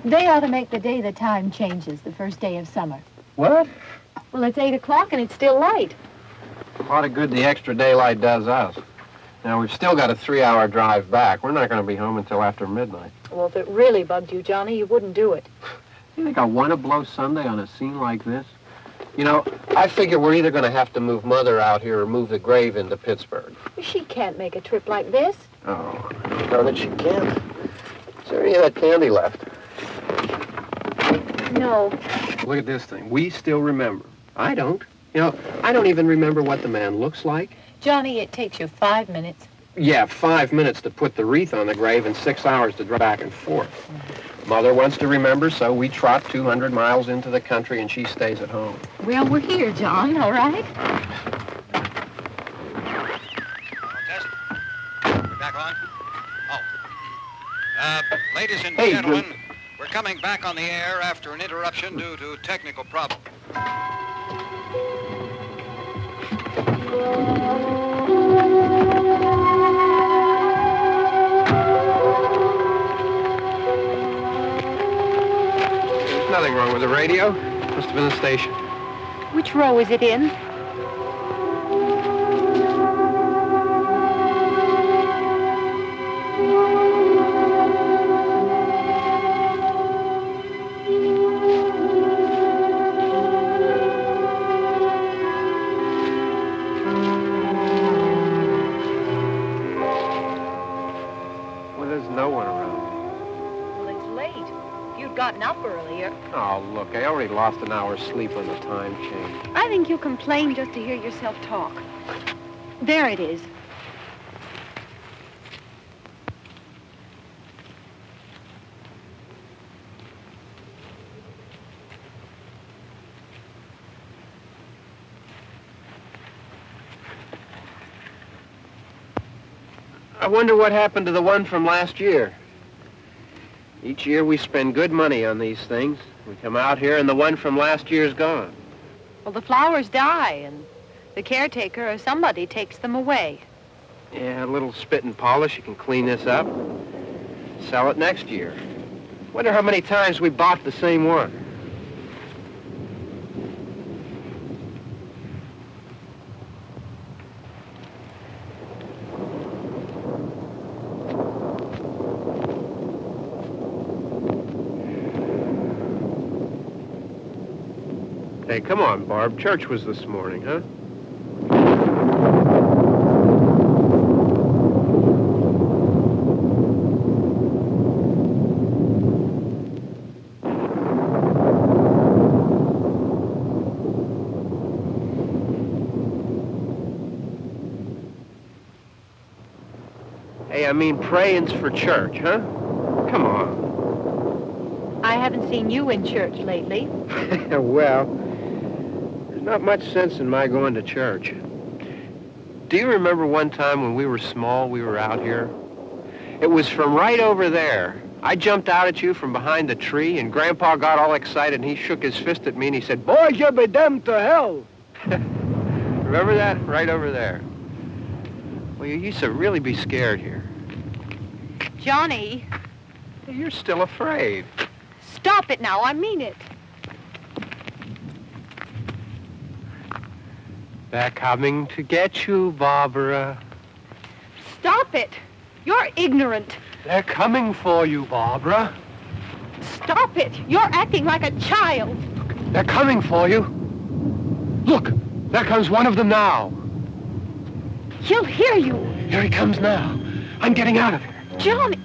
They ought to make the day the time changes, the first day of summer. What? Well, it's 8 o'clock and it's still light. A lot of good the extra daylight does us. Now, we've still got a 3-hour drive back. We're not going to be home until after midnight. Well, if it really bugged you, Johnny, you wouldn't do it. You think I want to blow Sunday on a scene like this? You know, I figure we're either going to have to move Mother out here or move the grave into Pittsburgh. She can't make a trip like this. Oh, darn it, she can't. Is there any of that candy left? No. Look at this thing. We still remember. I don't. You know, I don't even remember what the man looks like. Johnny, it takes you 5 minutes. Yeah, 5 minutes to put the wreath on the grave and 6 hours to drive back and forth. Mother wants to remember, so we trot 200 miles into the country and she stays at home. Well, we're here, John, all right? Test. We're back on? Oh. Ladies and gentlemen, we're coming back on the air after an interruption due to technical problem. There's nothing wrong with the radio. Must have been the station. Which row is it in? Gotten up earlier. Oh, look, I already lost an hour's sleep on the time change. I think you complain just to hear yourself talk. There it is. I wonder what happened to the one from last year. Each year we spend good money on these things. We come out here and the one from last year's gone. Well, the flowers die and the caretaker or somebody takes them away. Yeah, a little spit and polish. You can clean this up. Sell it next year. Wonder how many times we bought the same one. Hey, come on, Barb. Church was this morning, huh? Hey, I mean prayings for church, huh? Come on. I haven't seen you in church lately. Well, there's not much sense in my going to church. Do you remember one time when we were small, we were out here? It was from right over there. I jumped out at you from behind the tree, and Grandpa got all excited, and he shook his fist at me, and he said, "Boys, you'll be damned to hell." Remember that? Right over there. Well, you used to really be scared here. Johnny. You're still afraid. Stop it now. I mean it. They're coming to get you, Barbara. Stop it. You're ignorant. They're coming for you, Barbara. Stop it. You're acting like a child. They're coming for you. Look, there comes one of them now. He'll hear you. Here he comes now. I'm getting out of here. Johnny.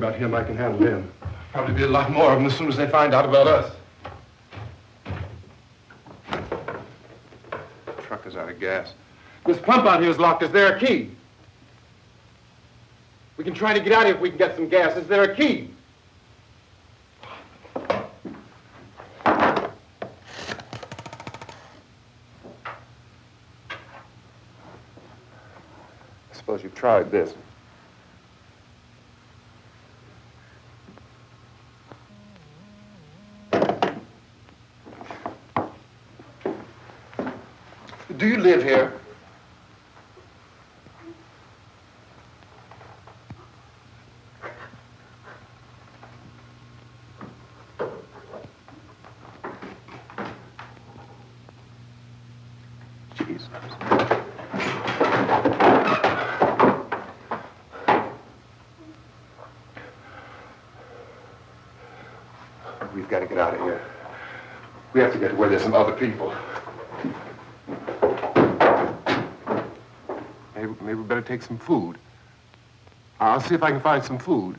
about him. I can handle him. Probably be a lot more of them as soon as they find out about us. The truck is out of gas. This pump out here is locked. Is there a key? We can try to get out of here if we can get some gas. Is there a key? I suppose you've tried this. Do you live here? Jesus. We've got to get out of here. We have to get to where there's some other people. Maybe we better take some food. I'll see if I can find some food.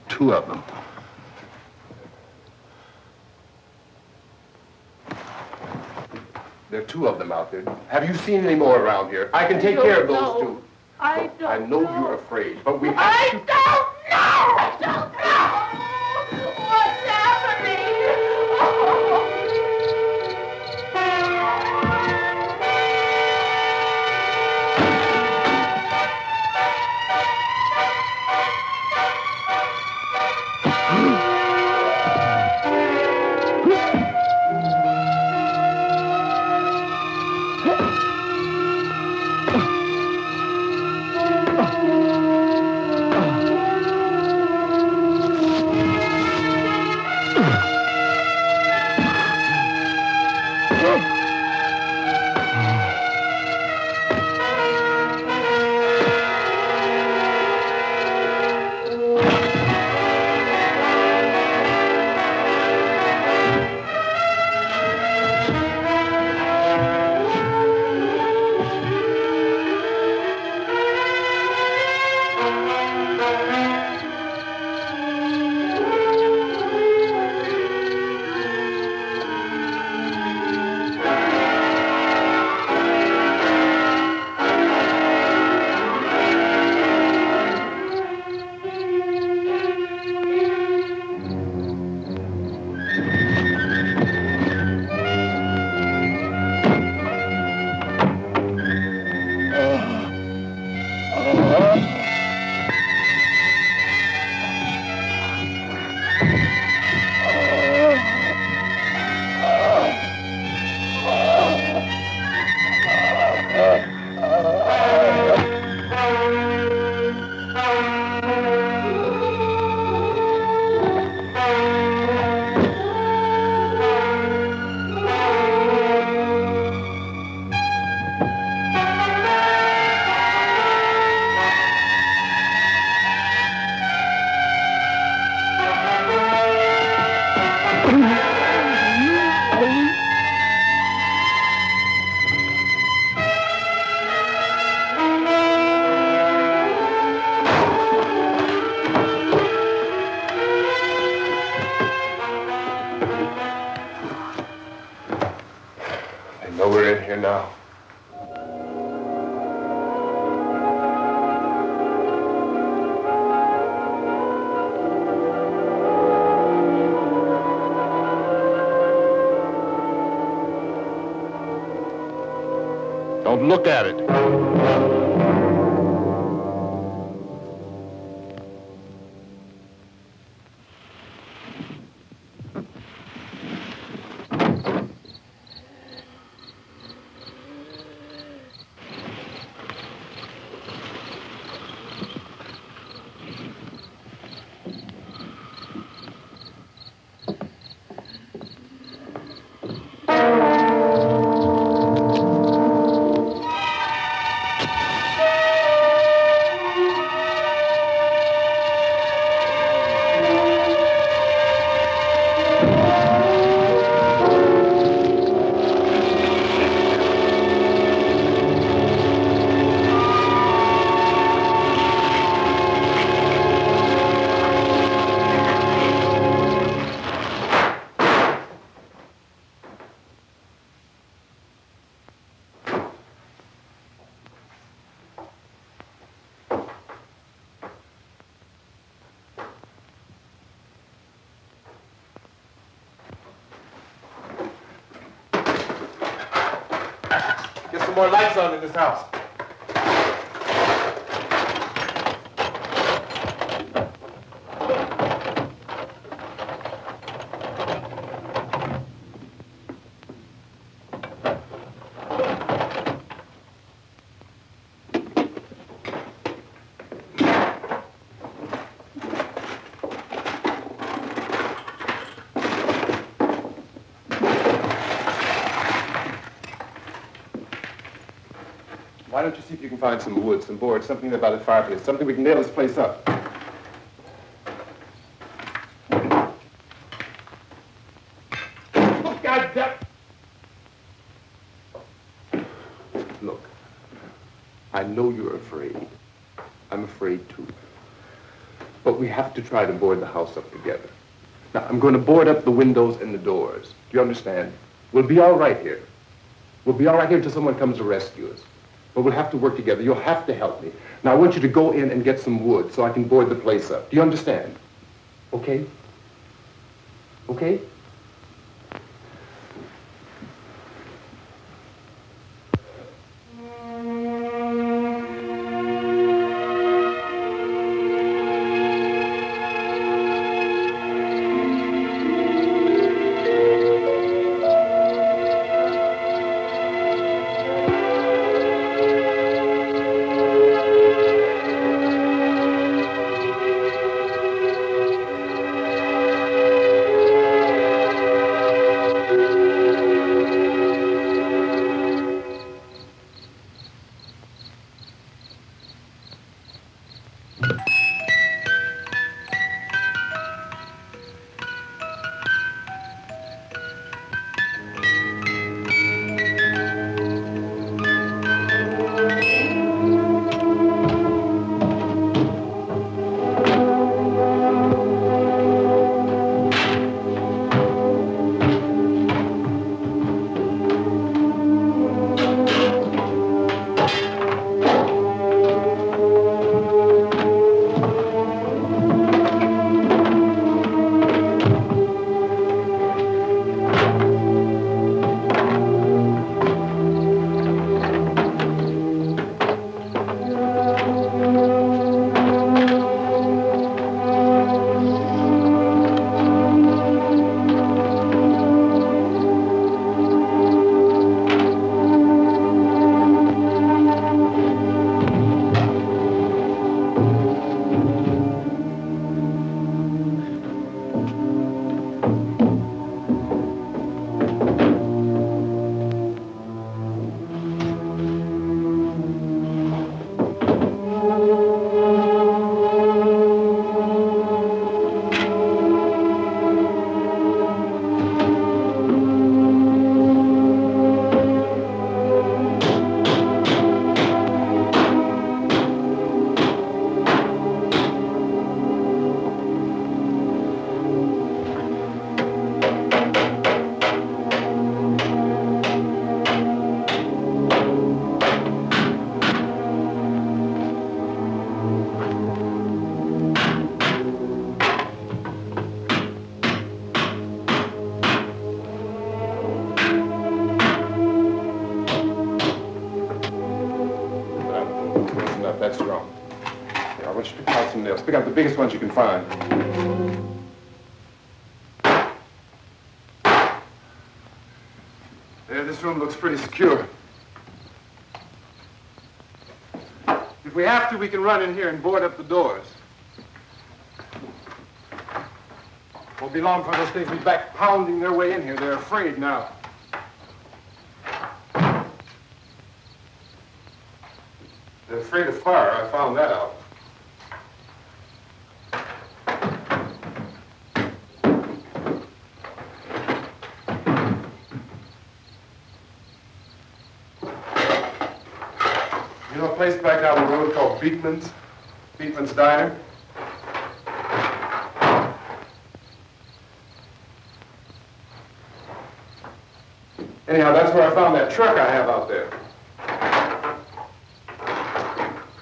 Two of them. There are two of them out there. Have you seen any more around here? I can take care of those two. I don't know. I know you're afraid, but we have to... I don't know! I don't know! What's happening? Oh. We're in here now. Don't look at it. Get some more lights on in this house. Why don't you see if you can find some wood, some board, something about a fireplace, something we can nail this place up. Oh, goddamn! Look, I know you're afraid. I'm afraid too. But we have to try to board the house up together. Now, I'm going to board up the windows and the doors. Do you understand? We'll be all right here. We'll be all right here until someone comes to rescue us. But we'll have to work together. You'll have to help me. Now, I want you to go in and get some wood so I can board the place up. Do you understand? Okay? Okay? guardrails. Pick up the biggest ones you can find. There, this room looks pretty secure. If we have to, we can run in here and board up the doors. Won't be long before those things will be back pounding their way in here. They're afraid now. They're afraid of fire. I found that out. You know a place back down the road called Beekman's? Beekman's Diner? Anyhow, that's where I found that truck I have out there.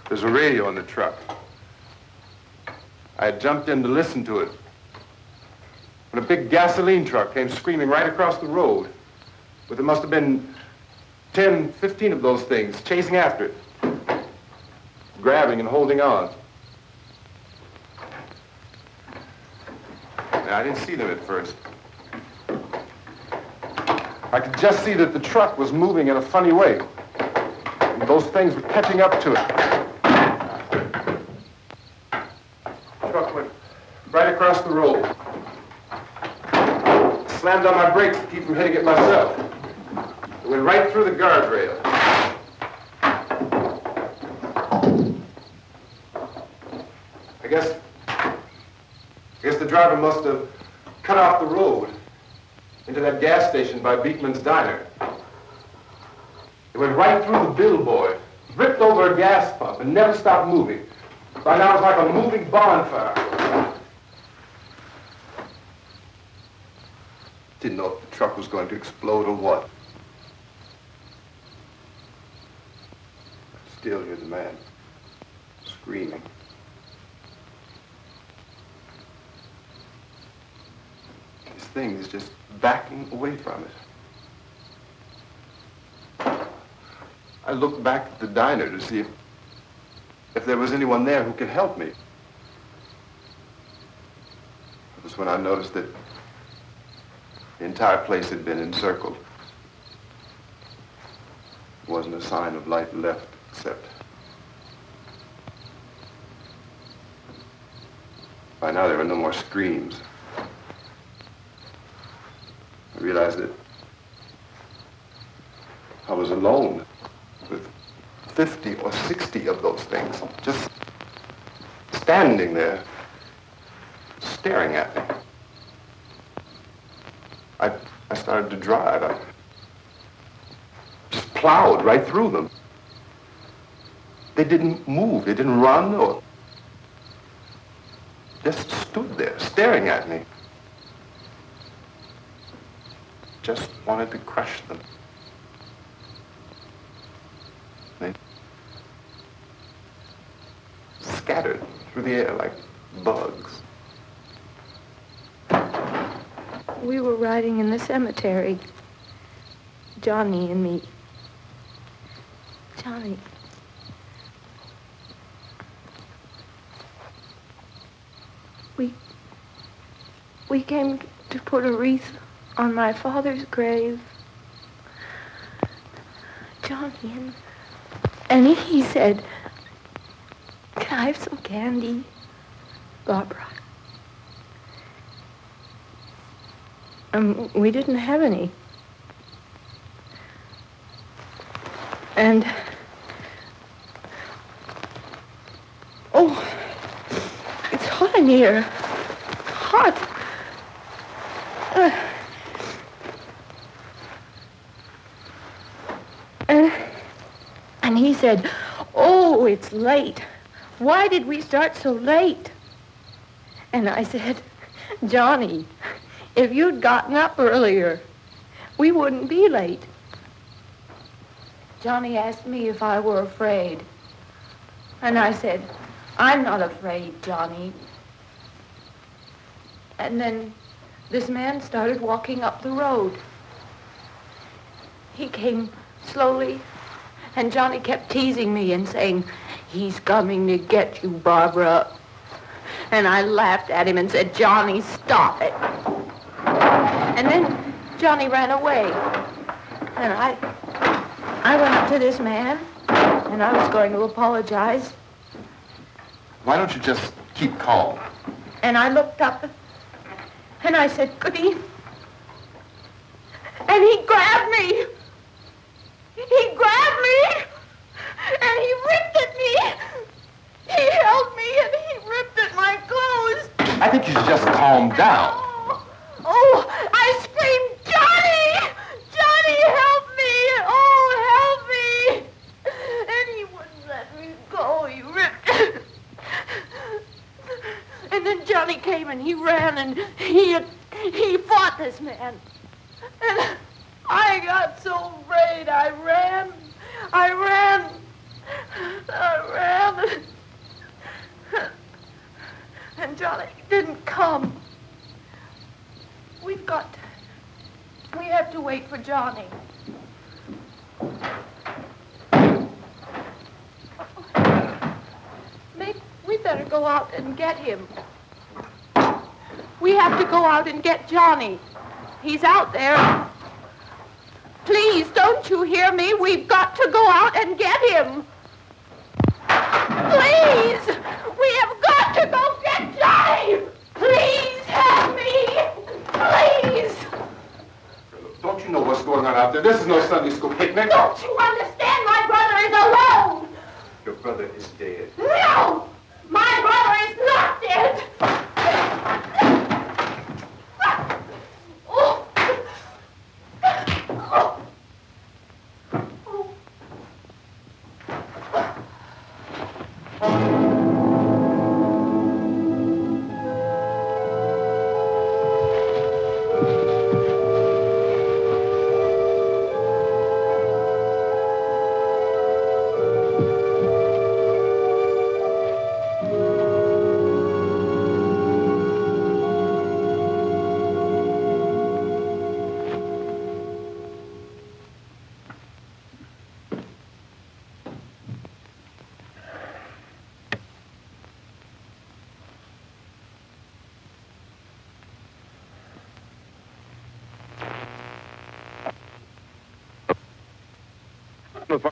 There's a radio in the truck. I had jumped in to listen to it when a big gasoline truck came screaming right across the road. But there must have been 10, 15 of those things chasing after it, grabbing and holding on. Now, I didn't see them at first. I could just see that the truck was moving in a funny way. And those things were catching up to it. The truck went right across the road. Slammed on my brakes to keep from hitting it myself. It went right through the guardrail. I guess the driver must have cut off the road into that gas station by Beekman's Diner. It went right through the billboard, ripped over a gas pump, and never stopped moving. By now, it's like a moving bonfire. Didn't know if the truck was going to explode or what. I still hear the man screaming. This thing is just backing away from it. I looked back at the diner to see if there was anyone there who could help me. It was when I noticed that the entire place had been encircled. There wasn't a sign of light left except by now there were no more screams. I realized that I was alone with 50 or 60 of those things, just standing there, staring at me. I started to drive. I just plowed right through them. They didn't move. They didn't run or just stood there, staring at me. Just wanted to crush them. They scattered through the air like bugs. We were riding in the cemetery, Johnny and me. Johnny. We came to put a wreath on my father's grave. Johnny, and he said, "Can I have some candy, Barbara?" We didn't have any. And, oh, it's hot in here. Hot. And he said, "Oh, it's late. Why did we start so late?" And I said, "Johnny, if you'd gotten up earlier, we wouldn't be late." Johnny asked me if I were afraid. And I said, "I'm not afraid, Johnny." And then this man started walking up the road. He came slowly, and Johnny kept teasing me and saying, "He's coming to get you, Barbara." And I laughed at him and said, Johnny, stop it. And then Johnny ran away. And I went up to this man, and I was going to apologize. Why don't you just keep calm? And I looked up, and I said, Goody. And he grabbed me. He grabbed me, and he ripped at me. He held me, and he ripped at my clothes. I think you should just calm down. Oh, I screamed, Johnny! Johnny, help me! Oh, help me! And he wouldn't let me go. He ripped. And then Johnny came and he ran and he fought this man. And I got so afraid. I ran. And Johnny didn't come. We have to wait for Johnny. Maybe we better go out and get him. We have to go out and get Johnny. He's out there. Please, don't you hear me? We've got to go out and get him. Please! We have got to go get Johnny! Please help me! Please! Don't you know what's going on out there? This is no Sunday school picnic. Don't you understand? My brother is alone! Your brother is dead. No! My brother is not dead! Oh. Oh.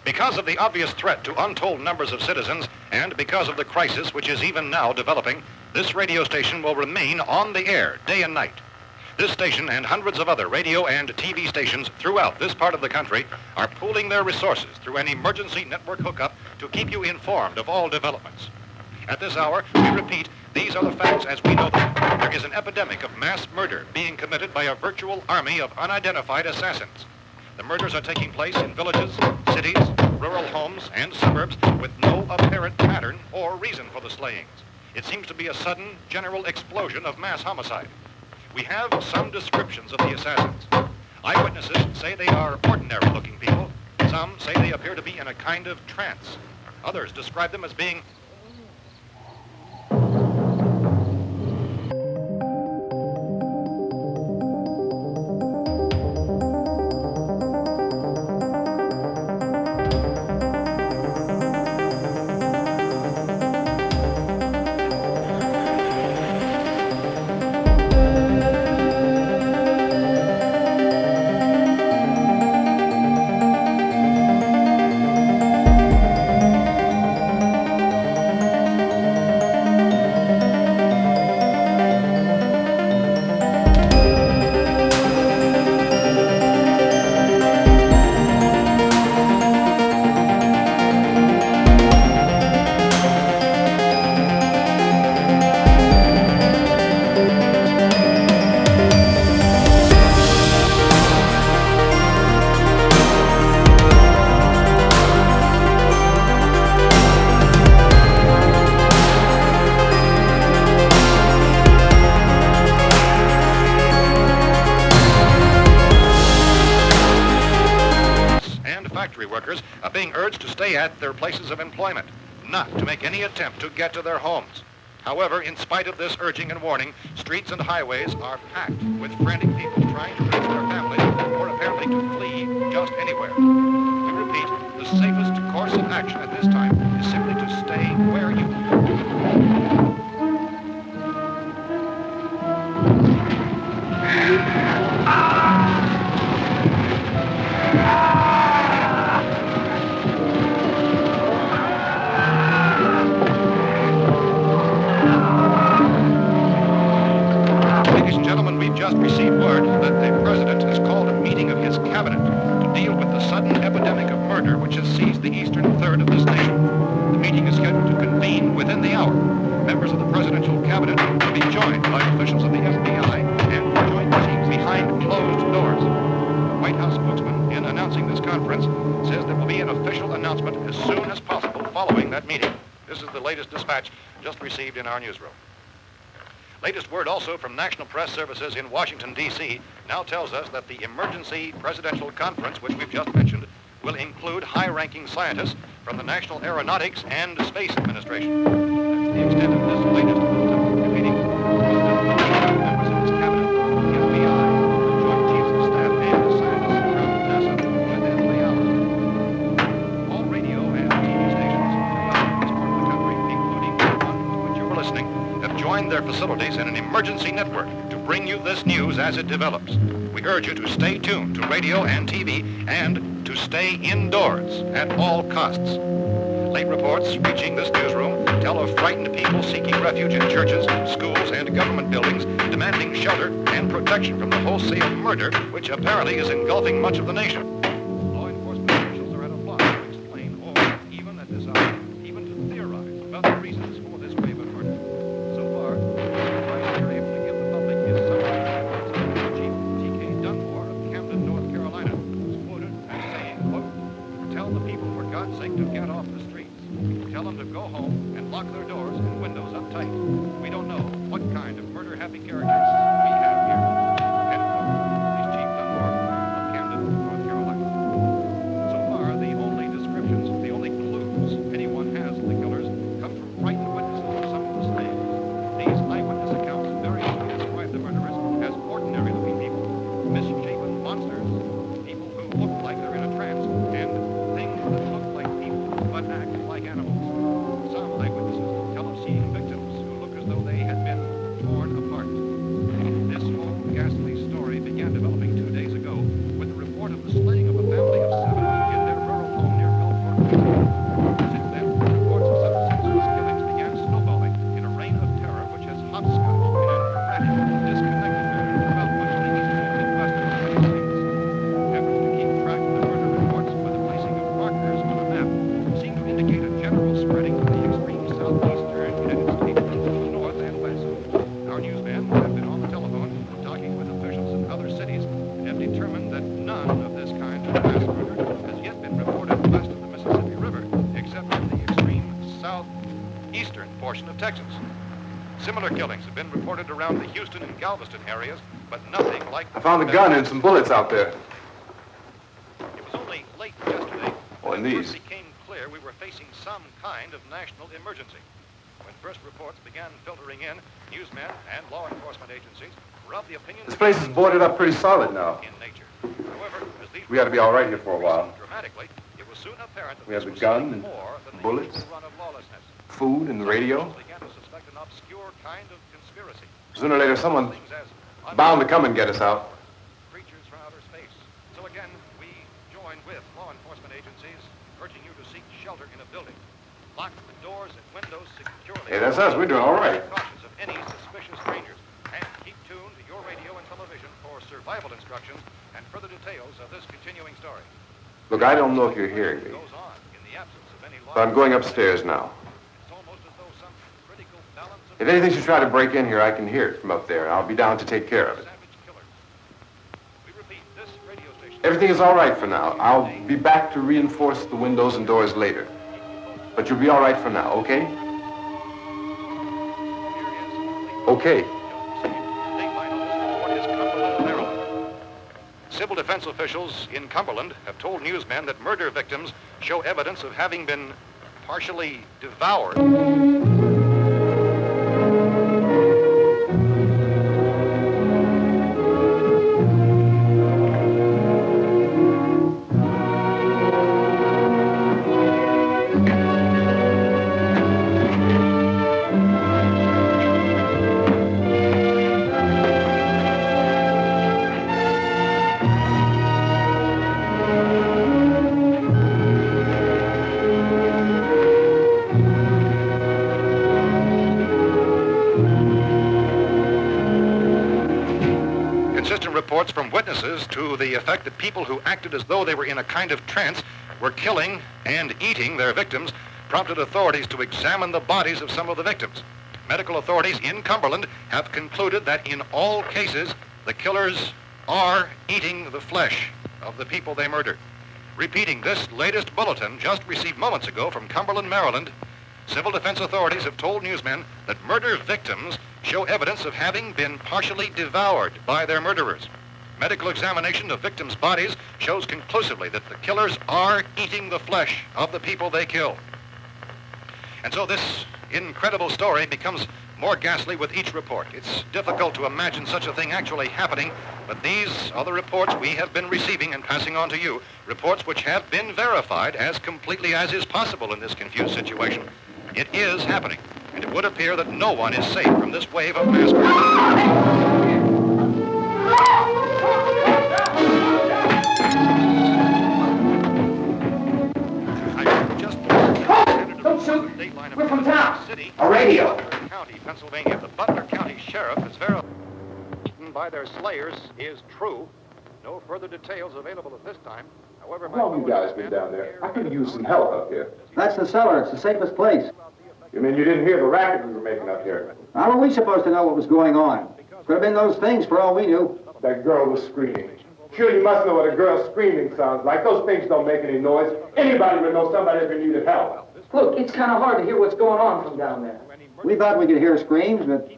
Because of the obvious threat to untold numbers of citizens, and because of the crisis which is even now developing, this radio station will remain on the air day and night. This station and hundreds of other radio and TV stations throughout this part of the country are pooling their resources through an emergency network hookup to keep you informed of all developments. At this hour, we repeat, these are the facts as we know them. There is an epidemic of mass murder being committed by a virtual army of unidentified assassins. The murders are taking place in villages, cities, rural homes, and suburbs with no apparent pattern or reason for the slayings. It seems to be a sudden, general explosion of mass homicide. We have some descriptions of the assassins. Eyewitnesses say they are ordinary-looking people. Some say they appear to be in a kind of trance. Others describe them as being workers are being urged to stay at their places of employment, not to make any attempt to get to their homes. However, in spite of this urging and warning, streets and highways are packed with frantic people trying to reach their families or apparently to flee just anywhere. We repeat, the safest course of action at this time is simply to stay where you are. Ladies and gentlemen, we've just received word that the President has called a meeting of his cabinet to deal with the sudden epidemic of murder which has seized the eastern third of this nation. The meeting is scheduled to convene within the hour. Members of the presidential cabinet will be joined by officials of the FBI and joint teams behind closed doors. The White House spokesman, in announcing this conference, says there will be an official announcement as soon as possible following that meeting. This is the latest dispatch just received in our newsroom. Latest word also from National Press Services in Washington, D.C. now tells us that the emergency presidential conference, which we've just mentioned, will include high-ranking scientists from the National Aeronautics and Space Administration. That's the extent of this latest meeting. Members of his cabinet, the FBI, the Joint Chiefs of Staff, and the scientists from NASA within the hour. All radio and TV stations throughout this part of the country, including the one to which you were listening, have joined their facilities in an emergency network to bring you this news as it develops. We urge you to stay tuned to radio and TV and to stay indoors at all costs. Late reports reaching this newsroom tell of frightened people seeking refuge in churches, schools, and government buildings, demanding shelter and protection from the wholesale murder which apparently is engulfing much of the nation. Law enforcement officials are at a loss to explain or, even at this hour, even to theorize about the reasons for this wave of murder. So far, the advice we're able to give the public is something Chief T.K. Dunmore of Camden, North Carolina, was quoted as saying, quote, "Tell the people, for God's sake, to get off the streets. Tell them to go home and lock their doors and windows up tight. We don't know what kind of murder-happy characters we have here." End quote. He's Chief Dunmore of Camden, North Carolina. So far, the only descriptions, the only clues anyone has of the killers come from frightened witnesses of some of the slaves. These eyewitness accounts variously describe the murderers as ordinary-looking people, misshapen monsters, people who look like they're in a trance, and things that look like people but act like animals. Some eyewitnesses tell of seeing victims who look as though they had been torn apart. This whole ghastly story began developing 2 days ago with the report of the slaying of a family of 7 in their rural home near Gulfport, Virginia. Since then, reports of such senseless killings began snowballing in a reign of terror which has hopscotched in an erratic, disconnected manner throughout much of the eastern and midwestern United States. Efforts to keep track of the murder reports by the placing of markers on a map seem to indicate a general spreading to the extreme southeastern United States, to the north and west. Our newsmen have been on the telephone talking with officials in other cities and have determined that none of this kind of mass murder has yet been reported west of the Mississippi River, except in the extreme southeastern portion of Texas. Similar killings have been reported around the Houston and Galveston areas, but nothing like... I found a gun and some bullets out there. It was only late yesterday Oh, and when it these. first became clear we were facing some kind of national emergency. When first reports began filtering in, newsmen and law enforcement agencies were of the opinion This place is boarded up pretty solid now. in nature. However, as these We ought to be all right here for a while. dramatically, it was soon apparent that We have this the was gun something and more than the bullets. usual run of lawlessness. Food and the radio. Officials began to suspect an obscure kind of conspiracy. Sooner or later, someone's Things as bound to come and get us out. creatures from outer space. So again, we join with law enforcement agencies, urging you to seek shelter in a building. Lock the doors and windows securely. Hey, that's us. We're doing all right. Cautious of any suspicious strangers. And keep tuned to your radio and television for survival instructions and further details of this continuing story. Look, I don't know if you're hearing me, Goes on in the absence of any law. but I'm going upstairs now. It's almost as though some critical balance of If anything should try to break in here, I can hear it from up there, and I'll be down to take care of it. savage killers. We repeat, this radio station. Everything is all right for now. I'll be back to reinforce the windows and doors later. But you'll be all right for now, okay? Okay. Civil defense officials in Cumberland have told newsmen that murder victims show evidence of having been partially devoured. reports from witnesses to the effect that people who acted as though they were in a kind of trance were killing and eating their victims prompted authorities to examine the bodies of some of the victims. Medical authorities in Cumberland have concluded that in all cases, the killers are eating the flesh of the people they murdered. Repeating this latest bulletin just received moments ago from Cumberland, Maryland, civil defense authorities have told newsmen that murder victims show evidence of having been partially devoured by their murderers. Medical examination of victims' bodies shows conclusively that the killers are eating the flesh of the people they kill. And so this incredible story becomes more ghastly with each report. It's difficult to imagine such a thing actually happening, but these are the reports we have been receiving and passing on to you, reports which have been verified as completely as is possible in this confused situation. It is happening, and it would appear that no one is safe from this wave of mass murder. Don't shoot! We're from town. A radio. County, Pennsylvania. The Butler County Sheriff is verified by their slayers is true. No further details available at this time. However, How long have you guys been down there? I could use some help up here. That's the cellar. It's the safest place. You mean you didn't hear the racket we were making up here? How are we supposed to know what was going on? Could have been those things for all we knew. That girl was screaming. Sure, you must know what a girl screaming sounds like. Those things don't make any noise. Anybody would know somebody ever needed help. Look, it's kind of hard to hear what's going on from down there. We thought we could hear screams, but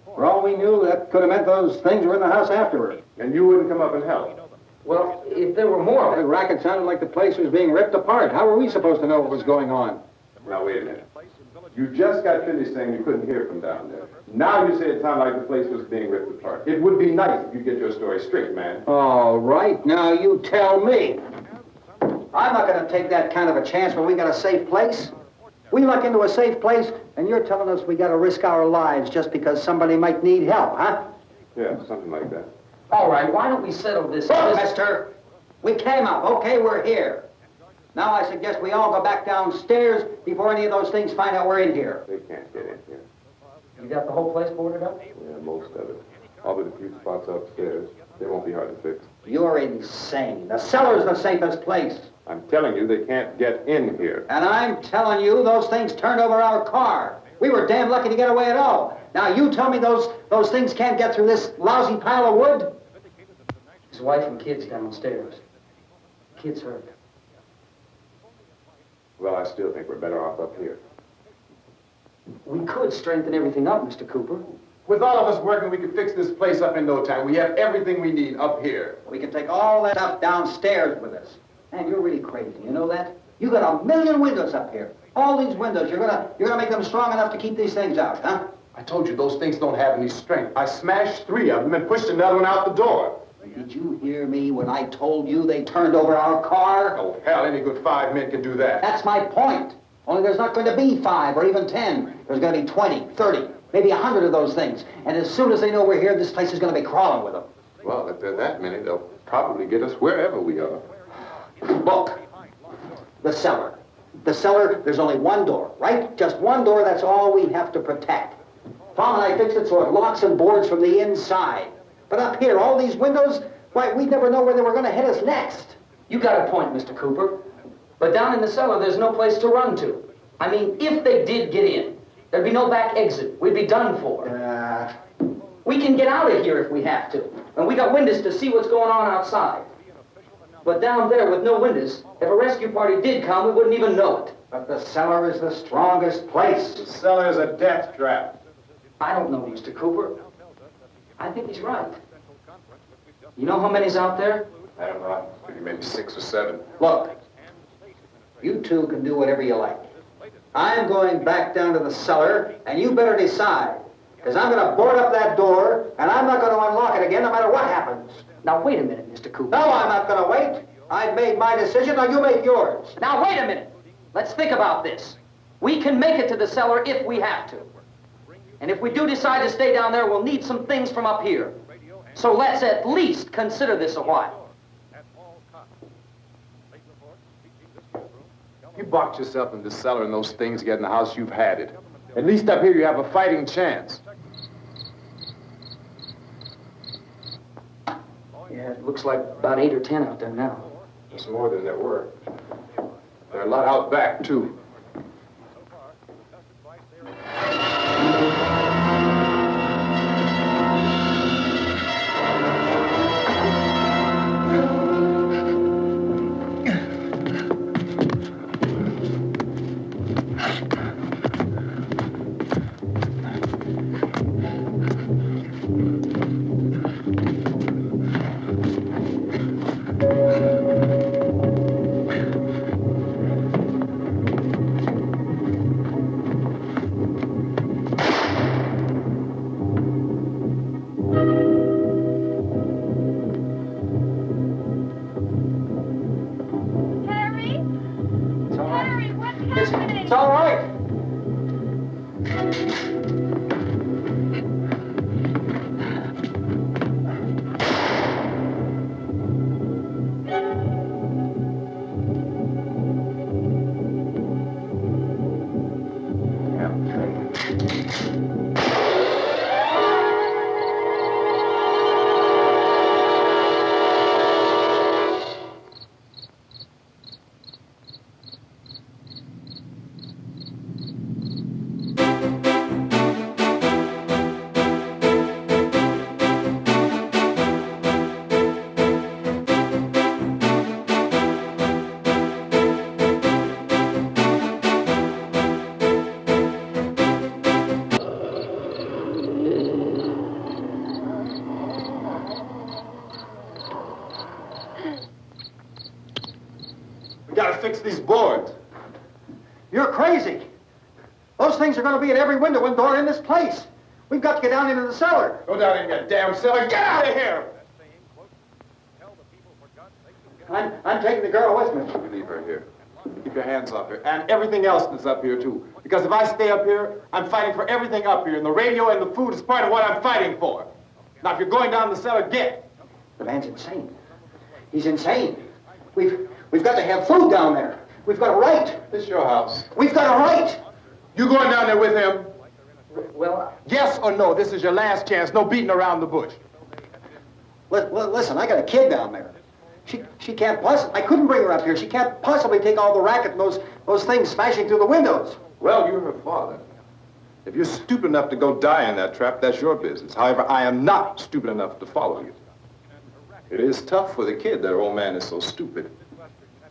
for all we knew, that could have meant those things were in the house afterward. And you wouldn't come up and help? Well, if there were more of The it. racket sounded like the place was being ripped apart. How were we supposed to know what was going on? Now, wait a minute. You just got finished saying you couldn't hear from down there. Now you say it sounded like the place was being ripped apart. It would be nice if you get your story straight, man. All right, now you tell me. I'm not going to take that kind of a chance when we got a safe place. We luck into a safe place, and you're telling us we got to risk our lives just because somebody might need help, huh? Yeah, something like that. All right, why don't we settle this? Look, mister, we came up. Okay, we're here. Now I suggest we all go back downstairs before any of those things find out we're in here. They can't get in here. You got the whole place boarded up? Yeah, most of it. All but a few spots upstairs. They won't be hard to fix. You're insane. The cellar's the safest place. I'm telling you, they can't get in here. And I'm telling you, those things turned over our car. We were damn lucky to get away at all. Now you tell me those things can't get through this lousy pile of wood? His wife and kids downstairs. Kids hurt. Well, I still think we're better off up here. We could strengthen everything up, Mr. Cooper. With all of us working, we could fix this place up in no time. We have everything we need up here. We can take all that stuff downstairs with us. Man, you're really crazy. You know that? You got 1,000,000 windows up here. All these windows, you're gonna make them strong enough to keep these things out, huh? I told you, those things don't have any strength. I smashed 3 of them and pushed another one out the door. Did you hear me when I told you they turned over our car? Oh, hell, any good 5 men can do that. That's my point. Only there's not going to be 5 or even 10. There's going to be 20, 30, maybe 100 of those things. And as soon as they know we're here, this place is going to be crawling with them. Well, if there are that many, they'll probably get us wherever we are. Look, the cellar. The cellar, there's only one door, right? Just one door, that's all we have to protect. Tom and I fixed it so it locks and boards from the inside. But up here, all these windows, why, we'd never know where they were going to hit us next. You got a point, Mr. Cooper. But down in the cellar, there's no place to run to. I mean, if they did get in, there'd be no back exit. We'd be done for. We can get out of here if we have to. And we got windows to see what's going on outside. But down there with no windows, if a rescue party did come, we wouldn't even know it. But the cellar is the strongest place. The cellar is a death trap. I don't know, Mr. Cooper. I think he's right. You know how many's out there? I don't know. Maybe 6 or 7. Look, you two can do whatever you like. I'm going back down to the cellar, and you better decide. Because I'm going to board up that door, and I'm not going to unlock it again no matter what happens. Now, wait a minute, Mr. Cooper. No, I'm not going to wait. I've made my decision, now you make yours. Now, wait a minute. Let's think about this. We can make it to the cellar if we have to. And if we do decide to stay down there, we'll need some things from up here. So let's at least consider this a while. You box yourself in the cellar and those things get in the house, you've had it. At least up here you have a fighting chance. Yeah, it looks like about 8 or 10 out there now. It's more than there were. There are a lot out back, too. It's all right. Fix these boards. You're crazy. Those things are going to be at every window and door in this place. We've got to get down into the cellar. Go down in your damn cellar. Get out of here! I'm taking the girl with me. You leave her here. Keep your hands off her. And everything else that's up here, too. Because if I stay up here, I'm fighting for everything up here. And the radio and the food is part of what I'm fighting for. Now, if you're going down the cellar, get. The man's insane. He's insane. We've got to have food down there. We've got a right. This is your house. We've got a right. You going down there with him? Well, Yes or no? This is your last chance. No beating around the bush. Listen, I got a kid down there. She can't possibly... I couldn't bring her up here. She can't possibly take all the racket and those things smashing through the windows. Well, you're her father. If you're stupid enough to go die in that trap, that's your business. However, I am not stupid enough to follow you. It is tough for the kid that her old man is so stupid.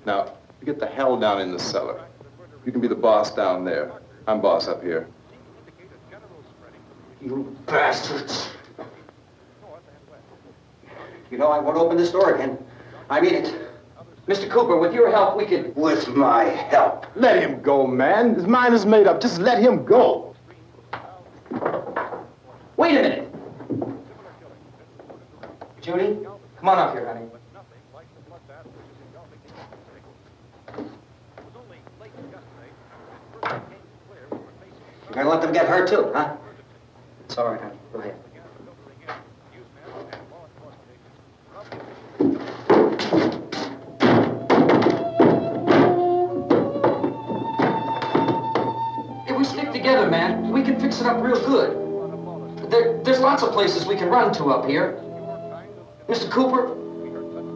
Now, you get the hell down in the cellar. You can be the boss down there. I'm boss up here. You bastards. You know, I won't open this door again. I mean it. Mr. Cooper, with your help, we could... With my help. Let him go, man. His mind is made up. Just let him go. Wait a minute. Judy, come on up here, honey. You're gonna let them get hurt too, huh? It's all right, honey. Go ahead. If we stick together, man, we can fix it up real good. There's lots of places we can run to up here. Mr. Cooper,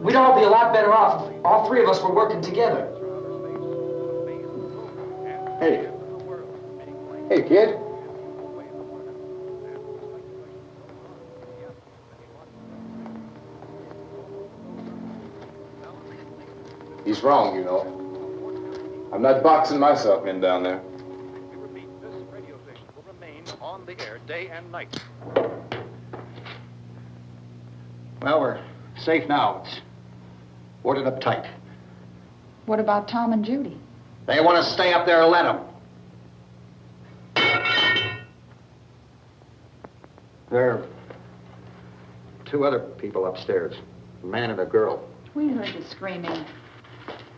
we'd all be a lot better off if all three of us were working together. Hey. Hey, kid. He's wrong, you know. I'm not boxing myself in down there. We repeat, this radio station will remain on the air day and night. Well, we're safe now. It's boarded up tight. What about Tom and Judy? They want to stay up there, let them. There are two other people upstairs, a man and a girl. We heard the screaming.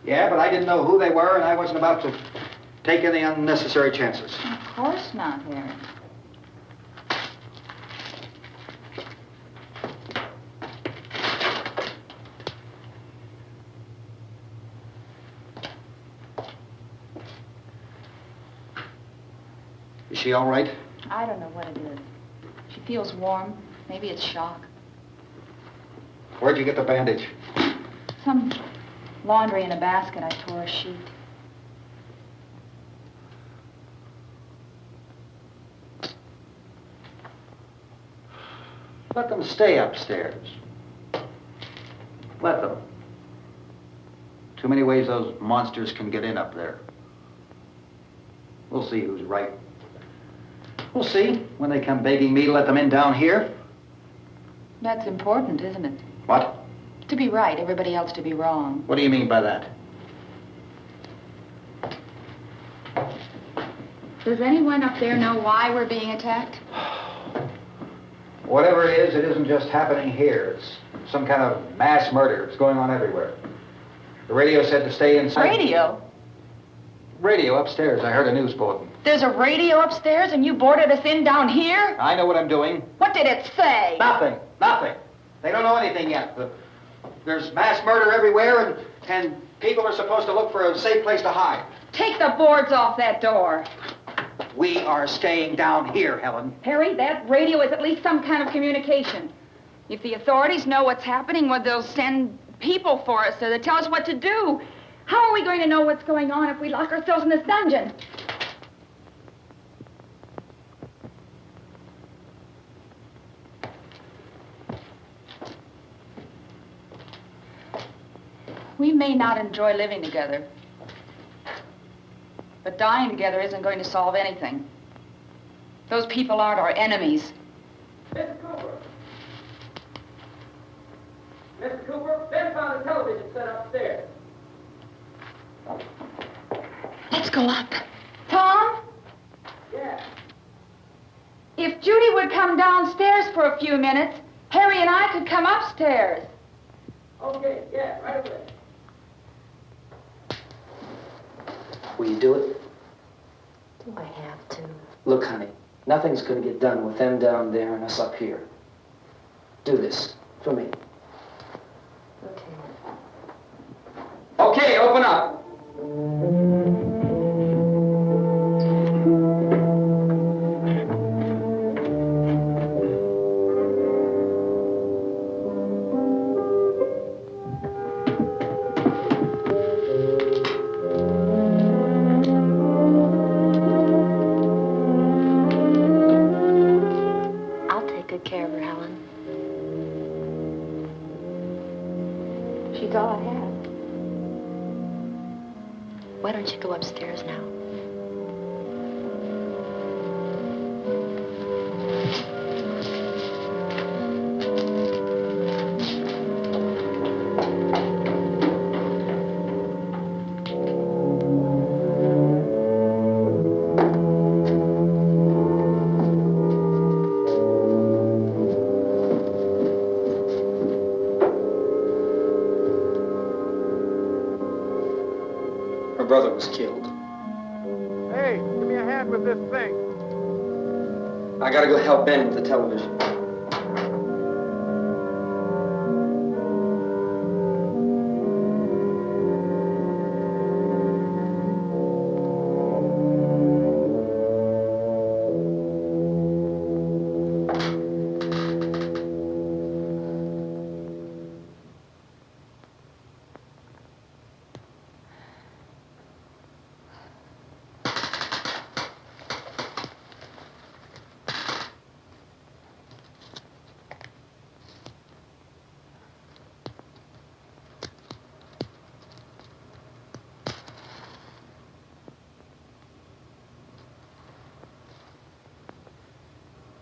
Yeah, but I didn't know who they were, and I wasn't about to take any unnecessary chances. Of course not, Harry. Is she all right? I don't know what it is. She feels warm. Maybe it's shock. Where'd you get the bandage? Some laundry in a basket. I tore a sheet. Let them stay upstairs. Let them. Too many ways those monsters can get in up there. We'll see who's right. We'll see when they come begging me to let them in down here. That's important, isn't it? What? To be right, everybody else to be wrong. What do you mean by that? Does anyone up there know why we're being attacked? Whatever it isn't just happening here. It's some kind of mass murder. It's going on everywhere. The radio said to stay inside. Radio? Radio upstairs. I heard a news bulletin. There's a radio upstairs and you boarded us in down here? I know what I'm doing. What did it say? Nothing. Nothing. They don't know anything yet. There's mass murder everywhere, and people are supposed to look for a safe place to hide. Take the boards off that door. We are staying down here, Helen. Harry, that radio is at least some kind of communication. If the authorities know what's happening, well, they'll send people for us to tell us what to do. How are we going to know what's going on if we lock ourselves in this dungeon? We may not enjoy living together, but dying together isn't going to solve anything. Those people aren't our enemies. Mr. Cooper! Mr. Cooper, Ben found a television set upstairs. Let's go up. Tom? Yeah. If Judy would come downstairs for a few minutes, Harry and I could come upstairs. Okay, yeah, right away. Will you do it? Do I have to? Look, honey, nothing's going to get done with them down there and us up here. Do this for me. Okay. Okay, open up. I'll take good care of her, Helen. She's all I have. Why don't you go upstairs now? Her brother was killed. Hey, give me a hand with this thing. I gotta go help Ben with the television.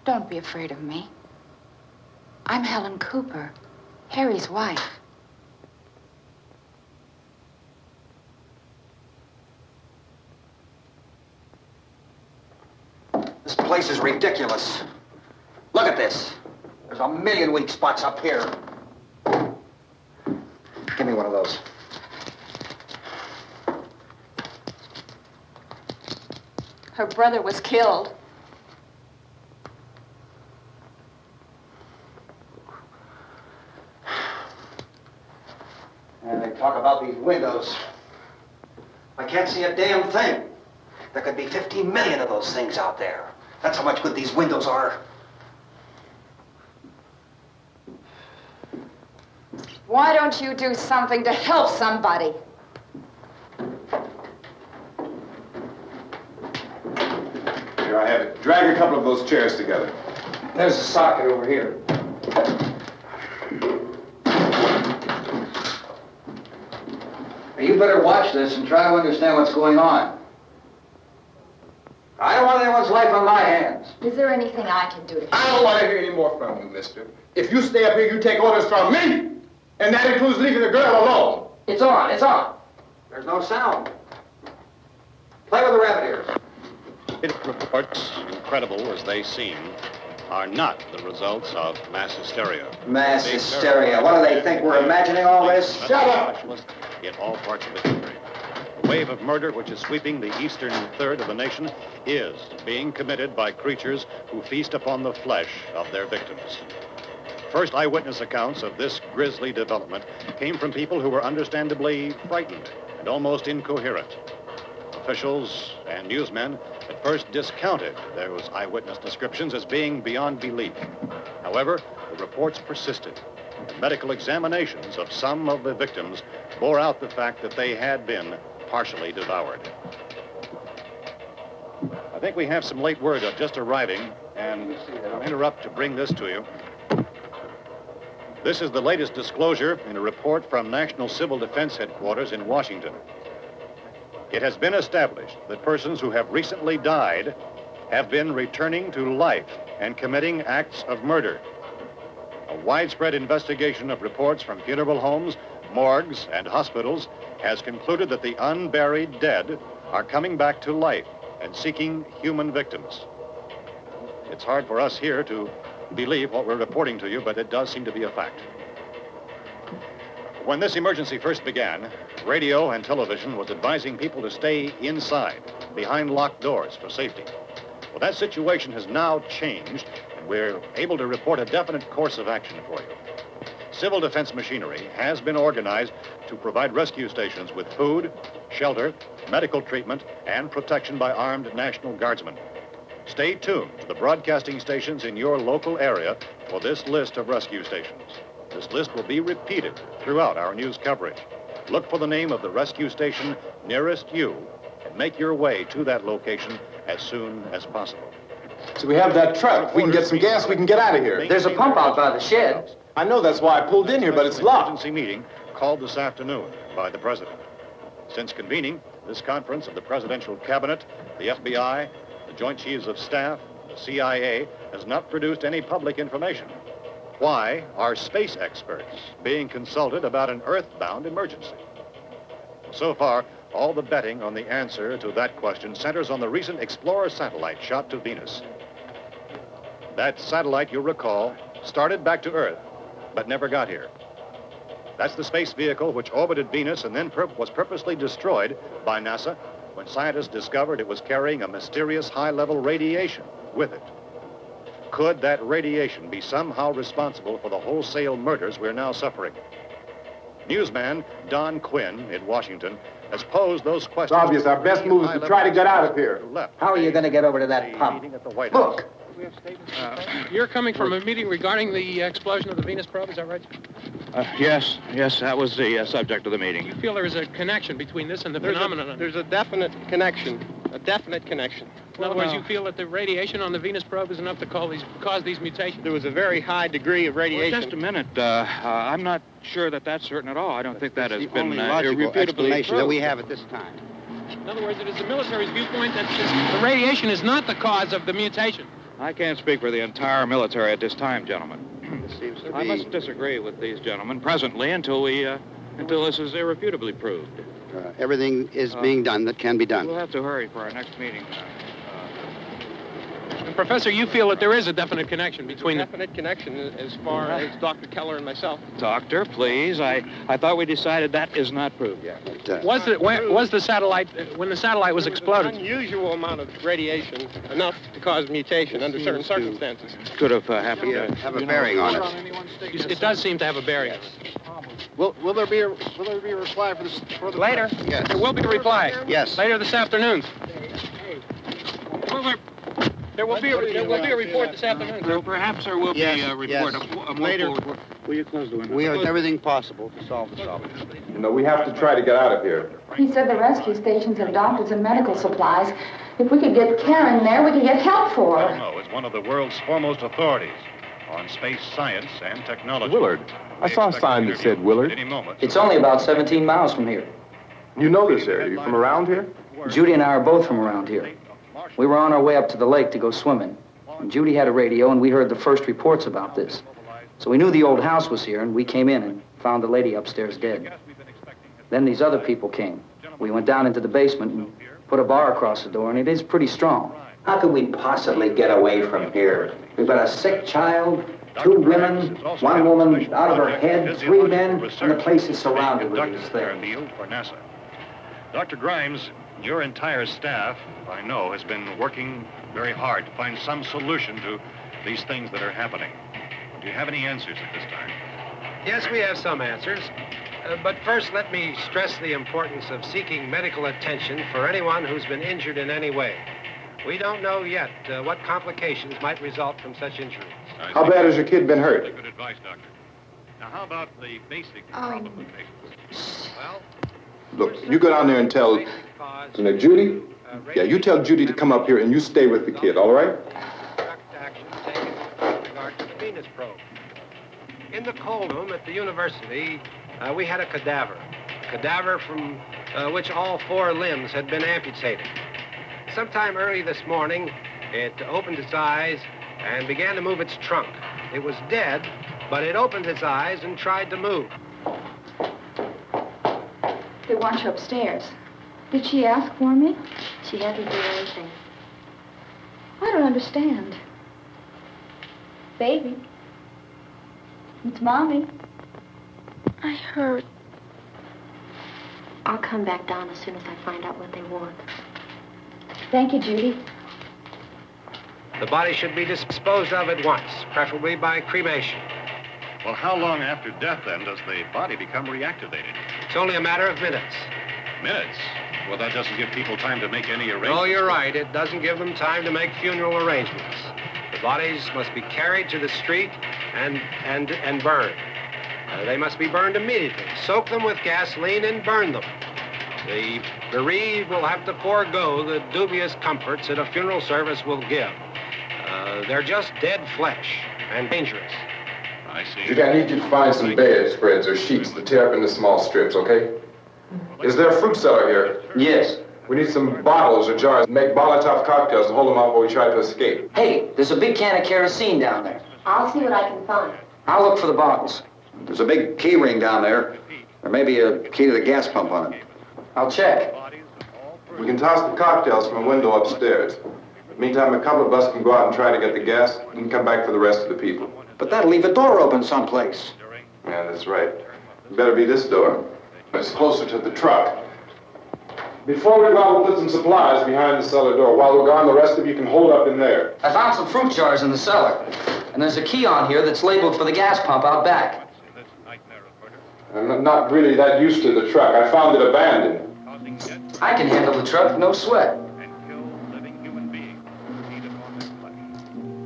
Don't be afraid of me. I'm Helen Cooper, Harry's wife. This place is ridiculous. Look at this. There's a million weak spots up here. Give me one of those. Her brother was killed. And they talk about these windows. I can't see a damn thing. There could be 15 million of those things out there. That's how much good these windows are. Why don't you do something to help somebody? Here, I have it. Drag a couple of those chairs together. There's a socket over here. You better watch this and try to understand what's going on. I don't want anyone's life on my hands. Is there anything I can do to help? I don't want to hear any more from you, mister. If you stay up here, you take orders from me. And that includes leaving the girl alone. It's on, it's on. There's no sound. Play with the rabbit ears. Reports, incredible as they seem, are not the results of mass hysteria. Mass hysteria. What do they think? We're imagining all this? Shut up! In all parts of the country. The wave of murder which is sweeping the eastern third of the nation is being committed by creatures who feast upon the flesh of their victims. First eyewitness accounts of this grisly development came from people who were understandably frightened and almost incoherent. Officials and newsmen at first discounted those eyewitness descriptions as being beyond belief. However, the reports persisted. The medical examinations of some of the victims bore out the fact that they had been partially devoured. I think we have some late word just arriving, and I'll interrupt to bring this to you. This is the latest disclosure in a report from National Civil Defense Headquarters in Washington. It has been established that persons who have recently died have been returning to life and committing acts of murder. A widespread investigation of reports from funeral homes, morgues, and hospitals has concluded that the unburied dead are coming back to life and seeking human victims. It's hard for us here to believe what we're reporting to you, but it does seem to be a fact. When this emergency first began, radio and television was advising people to stay inside, behind locked doors for safety. Well, that situation has now changed, and we're able to report a definite course of action for you. Civil defense machinery has been organized to provide rescue stations with food, shelter, medical treatment, and protection by armed National Guardsmen. Stay tuned to the broadcasting stations in your local area for this list of rescue stations. This list will be repeated throughout our news coverage. Look for the name of the rescue station nearest you and make your way to that location as soon as possible. So we have that truck. If we can get some gas, we can get out of here. There's a pump out by the shed. I know, that's why I pulled in here, but it's locked. Emergency meeting called this afternoon by the President. Since convening this conference of the Presidential Cabinet, the FBI, the Joint Chiefs of Staff, the CIA has not produced any public information. Why are space experts being consulted about an earthbound emergency? So far, all the betting on the answer to that question centers on the recent Explorer satellite shot to Venus. That satellite, you'll recall, started back to Earth, but never got here. That's the space vehicle which orbited Venus and then was purposely destroyed by NASA when scientists discovered it was carrying a mysterious high-level radiation with it. Could that radiation be somehow responsible for the wholesale murders we're now suffering? Newsman Don Quinn in Washington has posed those questions. It's obvious our best move is to try to get out of here. How are you going to get over to that pump? Look! You're coming from a meeting regarding the explosion of the Venus probe, is that right? Yes, that was the subject of the meeting. You feel there is a connection between this and the phenomenon? There's a definite connection. In other words, you feel that the radiation on the Venus probe is enough to cause these mutations? There was a very high degree of radiation. Well, just a minute. I'm not sure that that's certain at all. I don't think that has been only logical irrefutably explanation proved. that we have at this time. In other words, it is the military's viewpoint that the radiation is not the cause of the mutation. I can't speak for the entire military at this time, gentlemen. This seems to I must disagree with these gentlemen presently until this is irrefutably proved. Everything is being done that can be done. We'll have to hurry for our next meeting. And Professor, you feel that there is a definite connection between them? Definite connection as far as Dr. Keller and myself. Doctor, please. I thought we decided that is not proved yet. Was the satellite, when the satellite was exploded? An unusual amount of radiation, enough to cause mutation under certain circumstances. Could have happened to have a bearing on it. It does seem to have a bearing. Will there be a reply for this? Later? Yes. There will be a reply. Yes. Later this afternoon. There will be a report this afternoon. Perhaps there will be a report. Yes. Later. Will you close the window? We have everything possible to solve the problem. You know, we have to try to get out of here. He said the rescue stations have doctors and medical supplies. If we could get Karen there, we could get help for her. No, it's one of the world's foremost authorities on space science and technology. Willard. I saw a sign that said Willard. Any moment. It's only about 17 miles from here. You know this area. You from around here? Judy and I are both from around here. We were on our way up to the lake to go swimming. And Judy had a radio, and we heard the first reports about this. So we knew the old house was here, and we came in and found the lady upstairs dead. Then these other people came. We went down into the basement and put a bar across the door, and it is pretty strong. How could we possibly get away from here? We've got a sick child, 2 women, 1 woman out of her head, 3 men, and the place is surrounded with these things. For NASA. Dr. Grimes, your entire staff, I know, has been working very hard to find some solution to these things that are happening. Do you have any answers at this time? Yes, we have some answers. But first, let me stress the importance of seeking medical attention for anyone who's been injured in any way. We don't know yet what complications might result from such injuries. How bad has your kid been hurt? Good advice, Doctor. Now, how about the basic problem of patients? Well, Look, you go down there and tell, Judy? Yeah, you tell Judy to come up here and you stay with the kid, all right? action taken with regard to the Venus probe. In the cold room at the university, we had a cadaver from which all 4 limbs had been amputated. Sometime early this morning, it opened its eyes and began to move its trunk. It was dead, but it opened its eyes and tried to move. They want you upstairs. Did she ask for me? She hasn't done anything. I don't understand. Baby. It's Mommy. I heard. I'll come back down as soon as I find out what they want. Thank you, Judy. The body should be disposed of at once, preferably by cremation. Well, how long after death, then, does the body become reactivated? It's only a matter of minutes. Minutes? Well, that doesn't give people time to make any arrangements. No, you're right. It doesn't give them time to make funeral arrangements. The bodies must be carried to the street and burned. They must be burned immediately. Soak them with gasoline and burn them. The bereaved will have to forego the dubious comforts that a funeral service will give. They're just dead flesh and dangerous. I see. Judy, I need you to find some bedspreads or sheets to tear up into small strips, okay? Is there a fruit cellar here? Yes. We need some bottles or jars to make Molotov cocktails to hold them out while we try to escape. Hey, there's a big can of kerosene down there. I'll see what I can find. I'll look for the bottles. There's a big key ring down there. There may be a key to the gas pump on it. I'll check. We can toss the cocktails from a window upstairs. Meantime, a couple of us can go out and try to get the gas and come back for the rest of the people. But that'll leave a door open someplace. Yeah, that's right. It better be this door. It's closer to the truck. Before we go out, we'll put some supplies behind the cellar door. While we're gone, the rest of you can hold up in there. I found some fruit jars in the cellar. And there's a key on here that's labeled for the gas pump out back. I'm not really that used to the truck. I found it abandoned. I can handle the truck, no sweat.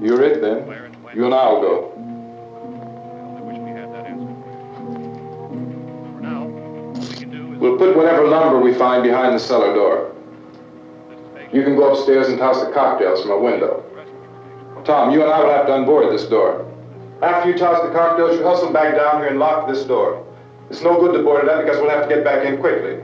You're it, then. You and I'll go. We'll put whatever lumber we find behind the cellar door. You can go upstairs and toss the cocktails from a window. Tom, you and I will have to unboard this door. After you toss the cocktails, you hustle back down here and lock this door. It's no good to board it up because we'll have to get back in quickly.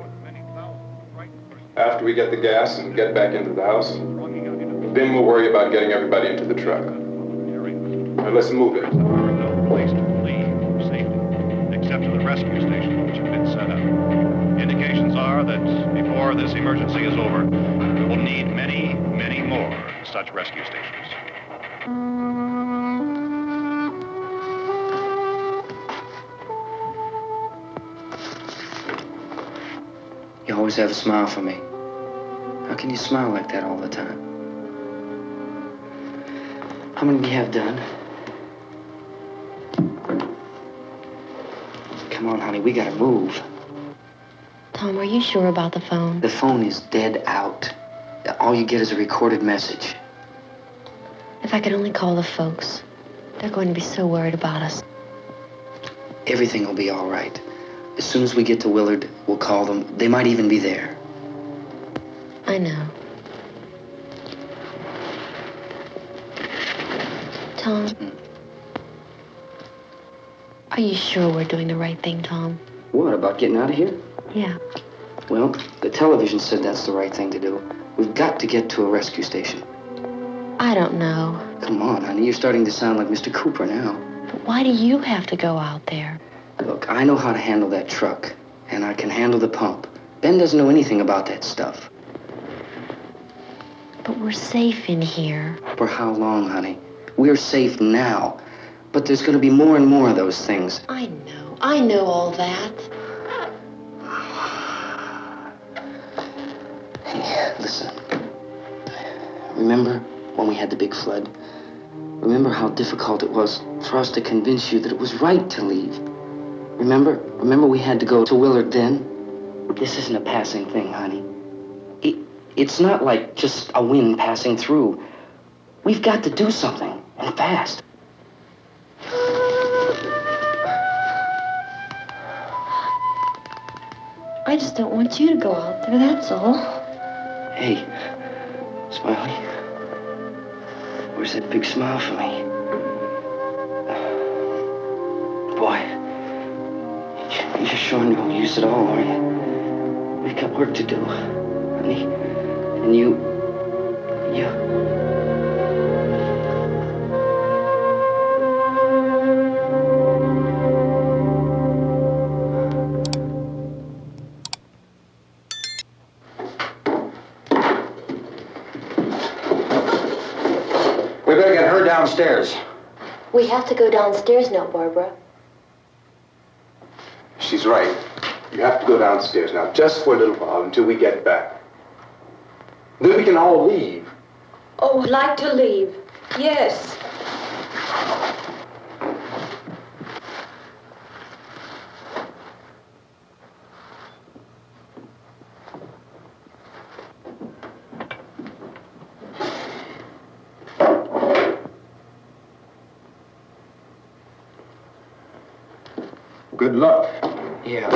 After we get the gas and get back into the house, then we'll worry about getting everybody into the truck. Now let's move it. There are no place to flee for safety, except to the rescue station, which have been set up. Indications are that before this emergency is over, we will need many, many more such rescue stations. You always have a smile for me. How can you smile like that all the time? How many do you have done? Come on, honey, we gotta move. Tom, are you sure about the phone? The phone is dead out. All you get is a recorded message. If I could only call the folks. They're going to be so worried about us. Everything will be all right. As soon as we get to Willard, we'll call them. They might even be there. I know. Tom? Are you sure we're doing the right thing, Tom? What, about getting out of here? Yeah. Well, the television said that's the right thing to do. We've got to get to a rescue station. I don't know. Come on, honey. You're starting to sound like Mr. Cooper now. But why do you have to go out there? Look, I know how to handle that truck, and I can handle the pump. Ben doesn't know anything about that stuff. But we're safe in here. For how long, honey? We're safe now. But there's going to be more and more of those things. I know. I know all that. Hey, listen. Remember when we had the big flood? Remember how difficult it was for us to convince you that it was right to leave? Remember we had to go to Willard then? This isn't a passing thing, honey. It's not like just a wind passing through. We've got to do something, and fast. I just don't want you to go out there, that's all. Hey, Smiley. Where's that big smile for me? Boy, you're showing no use at all, are you? We've got work to do, honey. And you... We better get her downstairs. We have to go downstairs now, Barbara. She's right. You have to go downstairs now, just for a little while, until we get back. Then we can all leave. Oh, I'd like to leave. Yes. Good luck. Yeah.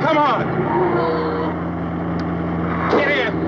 Come on! Get in!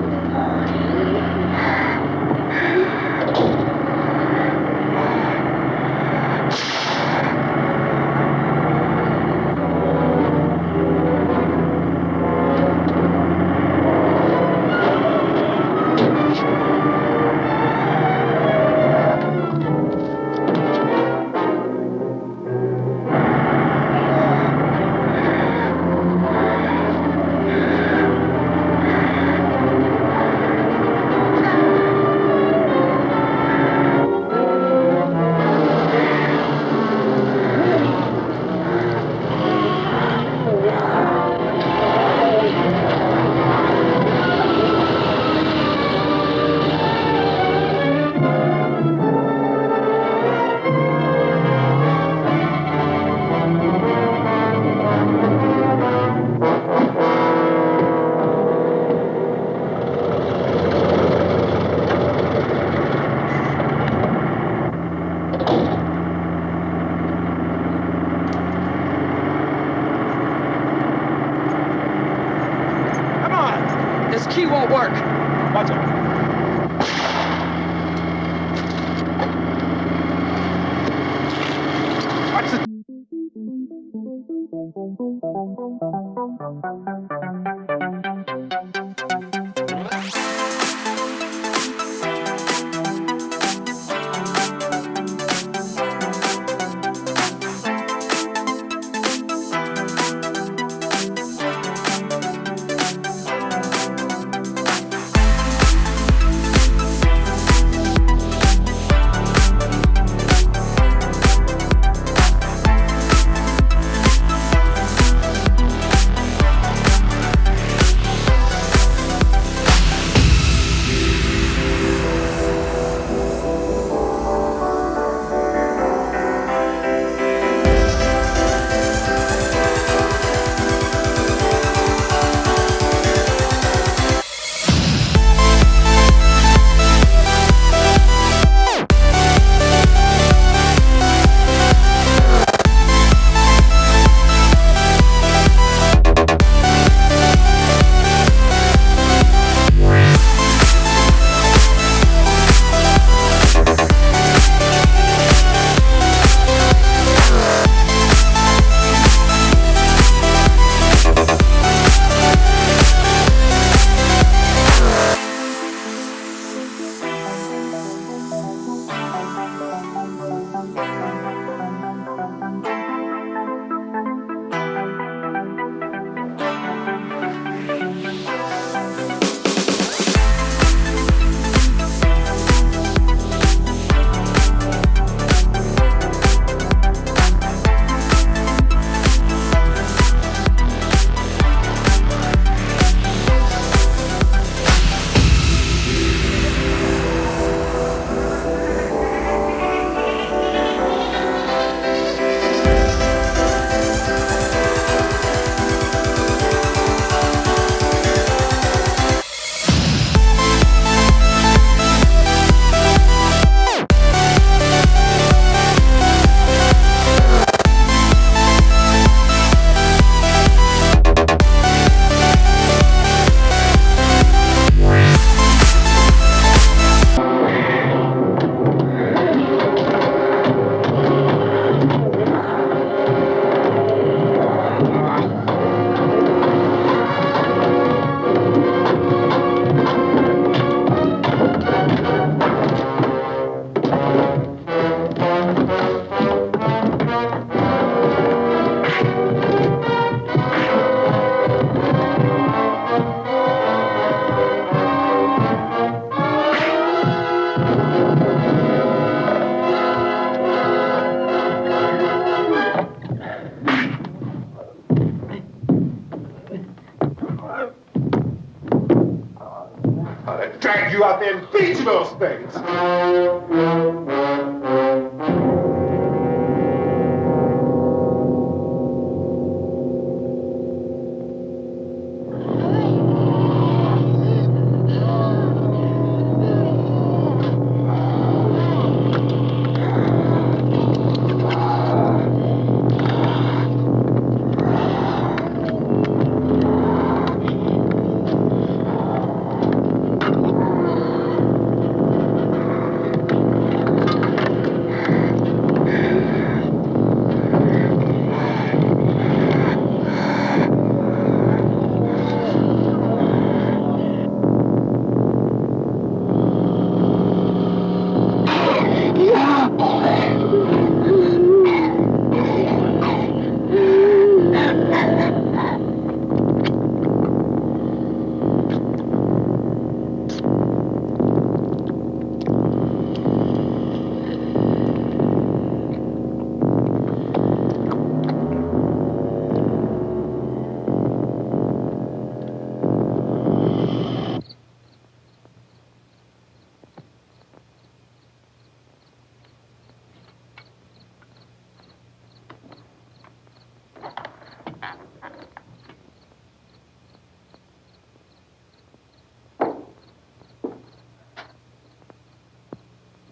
you out there and beat you those things.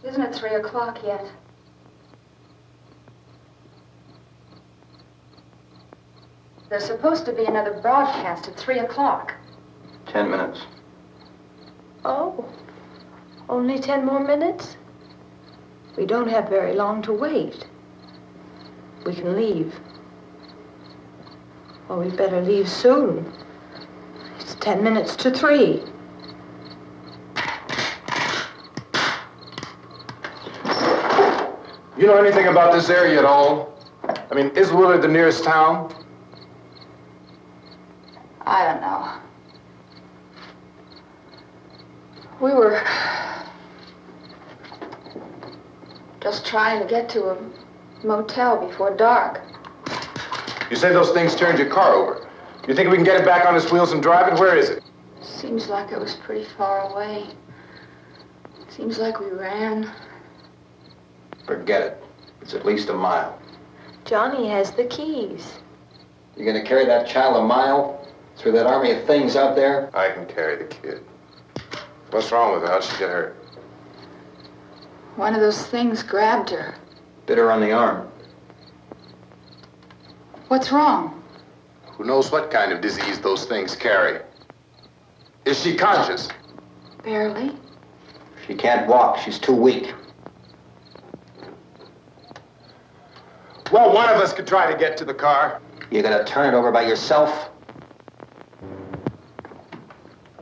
Isn't it 3 o'clock yet? There's supposed to be another broadcast at 3 o'clock. 10 minutes. Oh, only 10 more minutes? We don't have very long to wait. We can leave. Well, we'd better leave soon. It's 10 minutes to 3. You know anything about this area at all? I mean, is Willard the nearest town? I don't know. We were just trying to get to a motel before dark. You say those things turned your car over. You think we can get it back on its wheels and drive it? Where is it? Seems like it was pretty far away. Seems like we ran. Forget it. It's at least a mile. Johnny has the keys. You gonna carry that child a mile through that army of things out there? I can carry the kid. What's wrong with her? How'd she get hurt? One of those things grabbed her. Bit her on the arm. What's wrong? Who knows what kind of disease those things carry? Is she conscious? Barely. She can't walk. She's too weak. Well, one of us could try to get to the car. You gonna turn it over by yourself?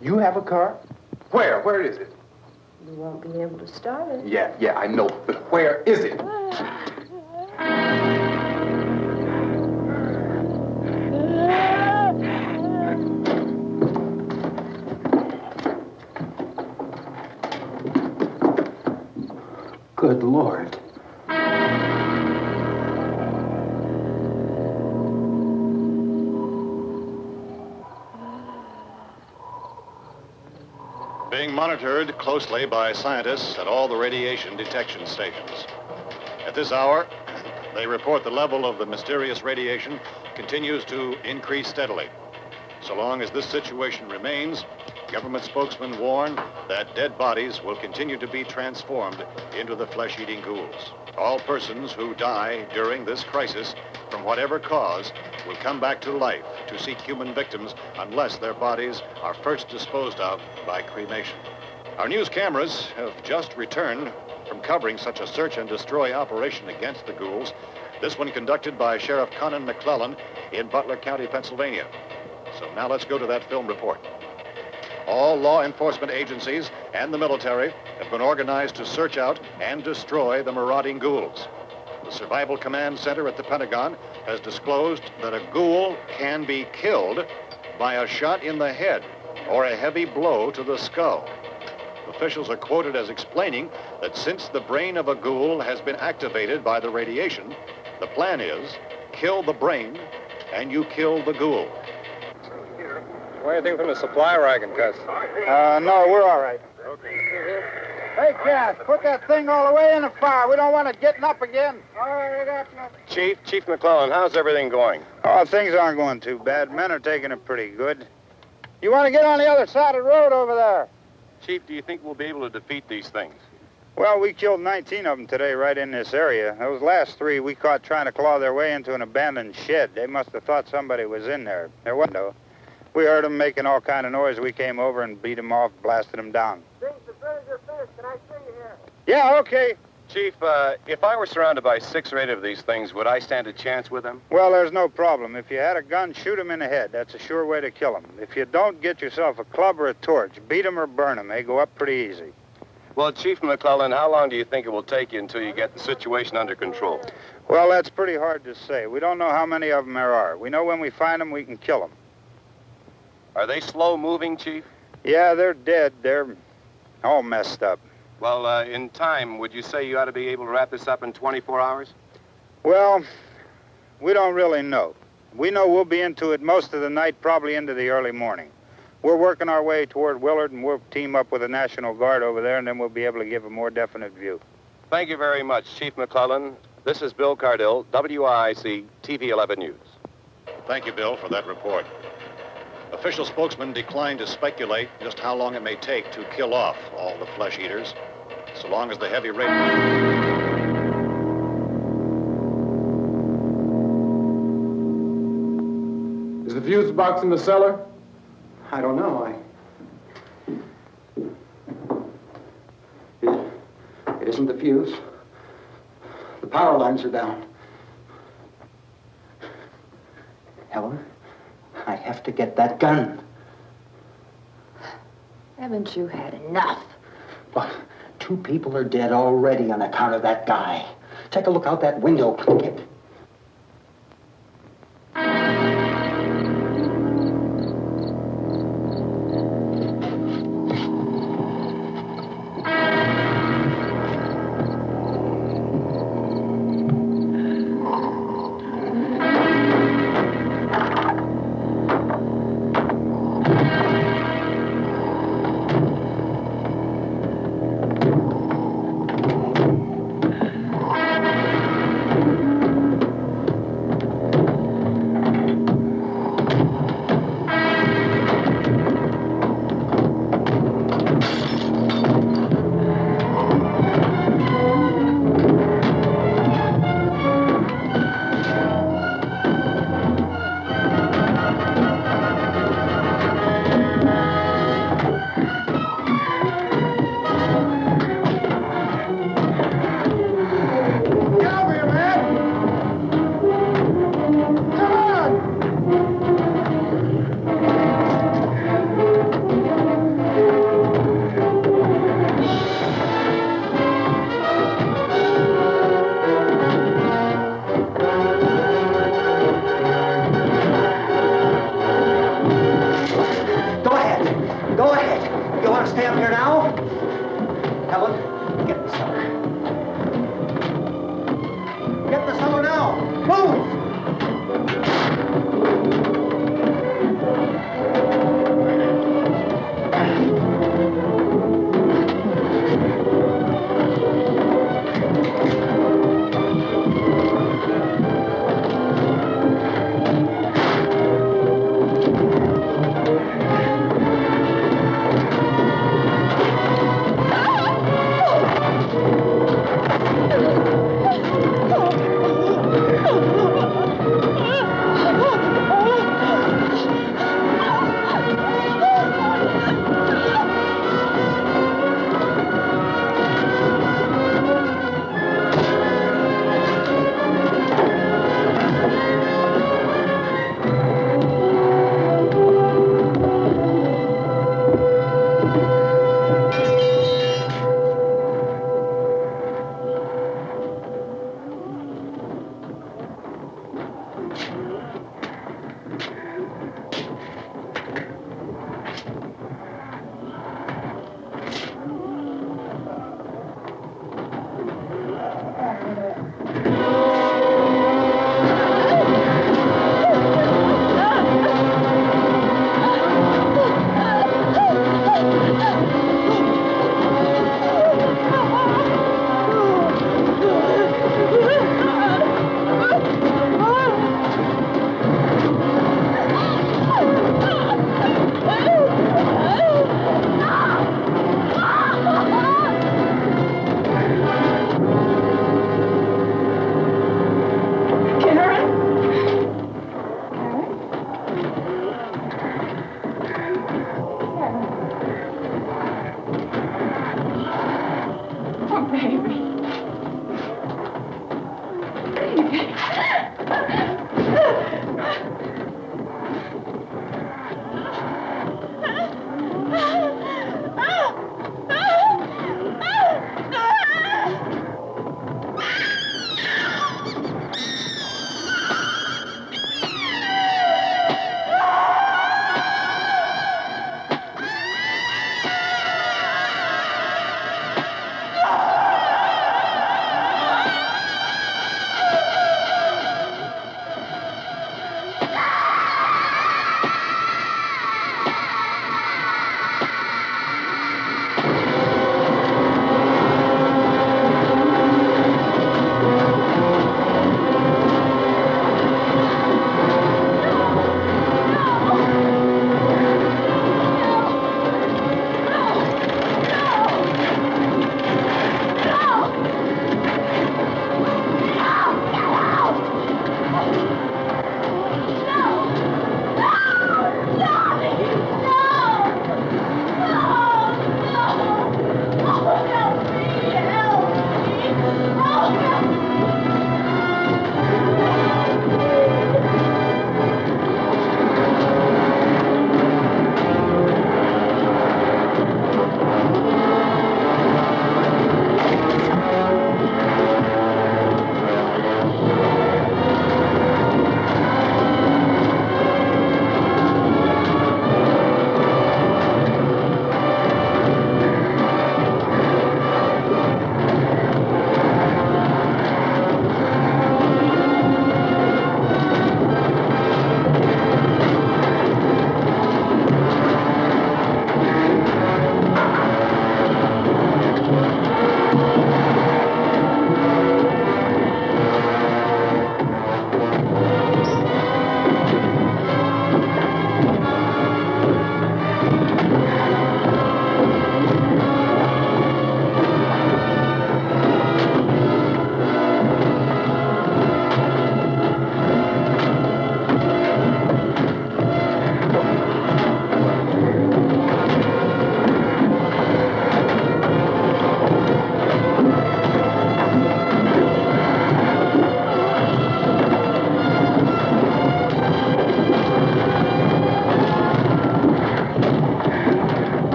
You have a car? Where? Where is it? You won't be able to start it. Yeah, I know. But where is it? Good Lord. Being monitored closely by scientists at all the radiation detection stations. At this hour, they report the level of the mysterious radiation continues to increase steadily. So long as this situation remains, government spokesmen warn that dead bodies will continue to be transformed into the flesh-eating ghouls. All persons who die during this crisis, from whatever cause, will come back to life to seek human victims unless their bodies are first disposed of by cremation. Our news cameras have just returned from covering such a search and destroy operation against the ghouls, this one conducted by Sheriff Conan McClellan in Butler County, Pennsylvania. So now let's go to that film report. All law enforcement agencies and the military have been organized to search out and destroy the marauding ghouls. The Survival Command Center at the Pentagon has disclosed that a ghoul can be killed by a shot in the head or a heavy blow to the skull. Officials are quoted as explaining that since the brain of a ghoul has been activated by the radiation, the plan is kill the brain and you kill the ghoul. Anything from the supply wagon, Gus? No, we're all right. Hey, Cass, put that thing all the way in the fire. We don't want it getting up again. All right, I got nothing. Chief McClellan, how's everything going? Oh, things aren't going too bad. Men are taking it pretty good. You want to get on the other side of the road over there? Chief, do you think we'll be able to defeat these things? Well, we killed 19 of them today right in this area. Those last 3 we caught trying to claw their way into an abandoned shed. They must have thought somebody was in there. There wasn't, though. We heard them making all kind of noise. We came over and beat them off, blasted them down. Can I see you here? Yeah, okay. Chief, if I were surrounded by 6 or 8 of these things, would I stand a chance with them? Well, there's no problem. If you had a gun, shoot them in the head. That's a sure way to kill them. If you don't, get yourself a club or a torch. Beat them or burn them. They go up pretty easy. Well, Chief McClellan, how long do you think it will take you until you get the situation under control? Well, that's pretty hard to say. We don't know how many of them there are. We know when we find them, we can kill them. Are they slow-moving, Chief? Yeah, they're dead. They're all messed up. Well, in time, would you say you ought to be able to wrap this up in 24 hours? Well, we don't really know. We know we'll be into it most of the night, probably into the early morning. We're working our way toward Willard, and we'll team up with the National Guard over there, and then we'll be able to give a more definite view. Thank you very much, Chief McClellan. This is Bill Cardill, WIC TV 11 News. Thank you, Bill, for that report. Official spokesman declined to speculate just how long it may take to kill off all the flesh eaters, so long as the heavy rain... Is the fuse box in the cellar? I don't know. It isn't the fuse. The power lines are down. Helen, I have to get that gun. Haven't you had enough? But 2 people are dead already on account of that guy. Take a look out that window.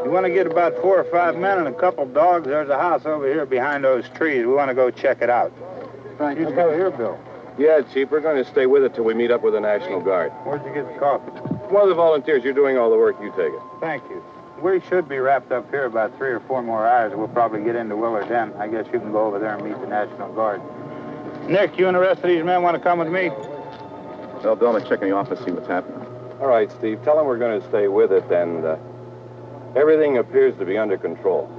You want to get about 4 or 5 men and a couple dogs? There's a house over here behind those trees. We want to go check it out. Right. You go here, Bill. Yeah, Chief, we're going to stay with it till we meet up with the National Guard. Where'd you get the coffee? One of the volunteers, you're doing all the work, you take it. Thank you. We should be wrapped up here about 3 or 4 more hours. We'll probably get into Willard then. I guess you can go over there and meet the National Guard. Nick, you and the rest of these men want to come with me? Well, Bill, let's check in the office, see what's happening. All right, Steve, tell them we're going to stay with it, and everything appears to be under control.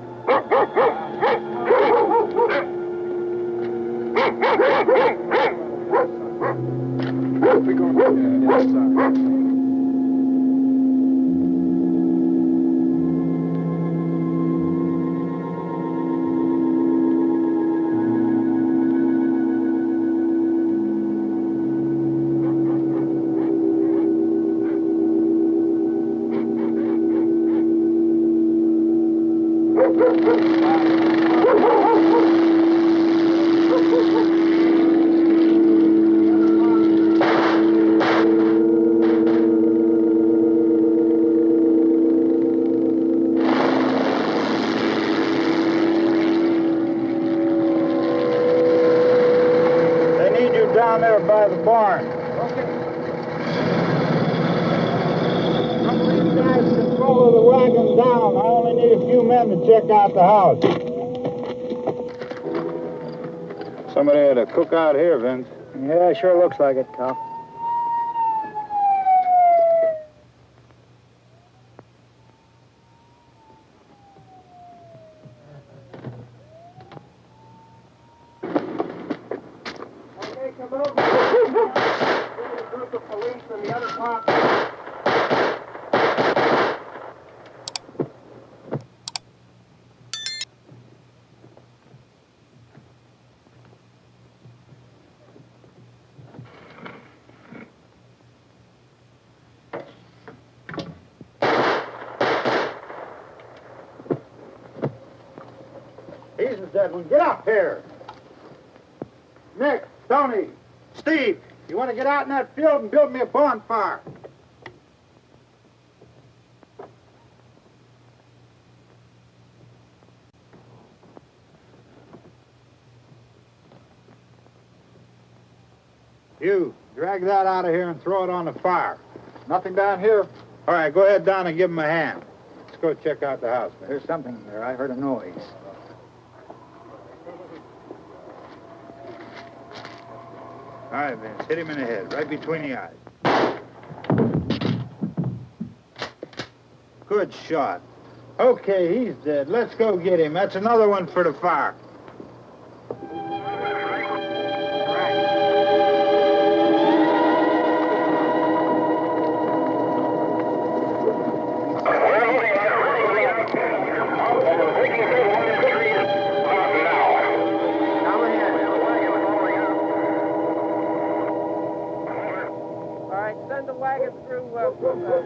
Down there by the barn. Okay. Some of these guys can follow the wagon down. I only need a few men to check out the house. Somebody had a cookout here, Vince. Yeah, sure looks like it, Carl. He's the dead one. Get up here. Nick, Tony, Steve, you want to get out in that field and build me a bonfire? You, drag that out of here and throw it on the fire. Nothing down here? All right, go ahead down and give him a hand. Let's go check out the house, man. There's something there. I heard a noise. All right, Vince, hit him in the head, right between the eyes. Good shot. Okay, he's dead. Let's go get him. That's another one for the fire.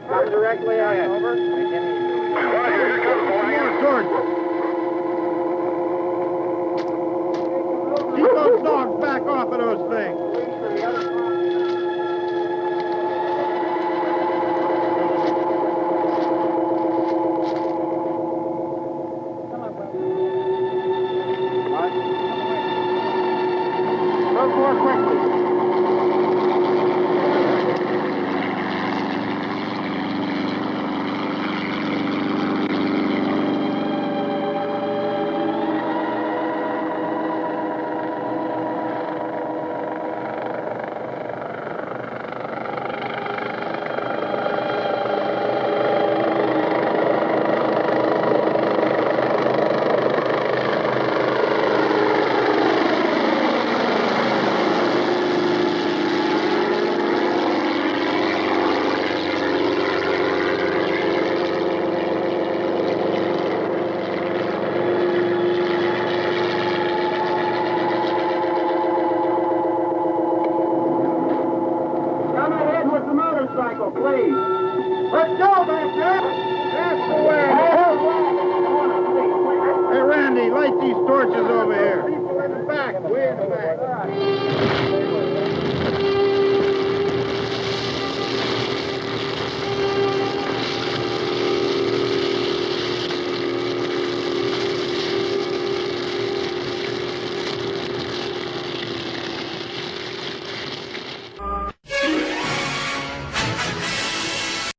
Come directly out, over. Keep those dogs back off of those things. Go more quickly. Please. Let's go back there. That's the way. Hey, Randy, light these torches over here.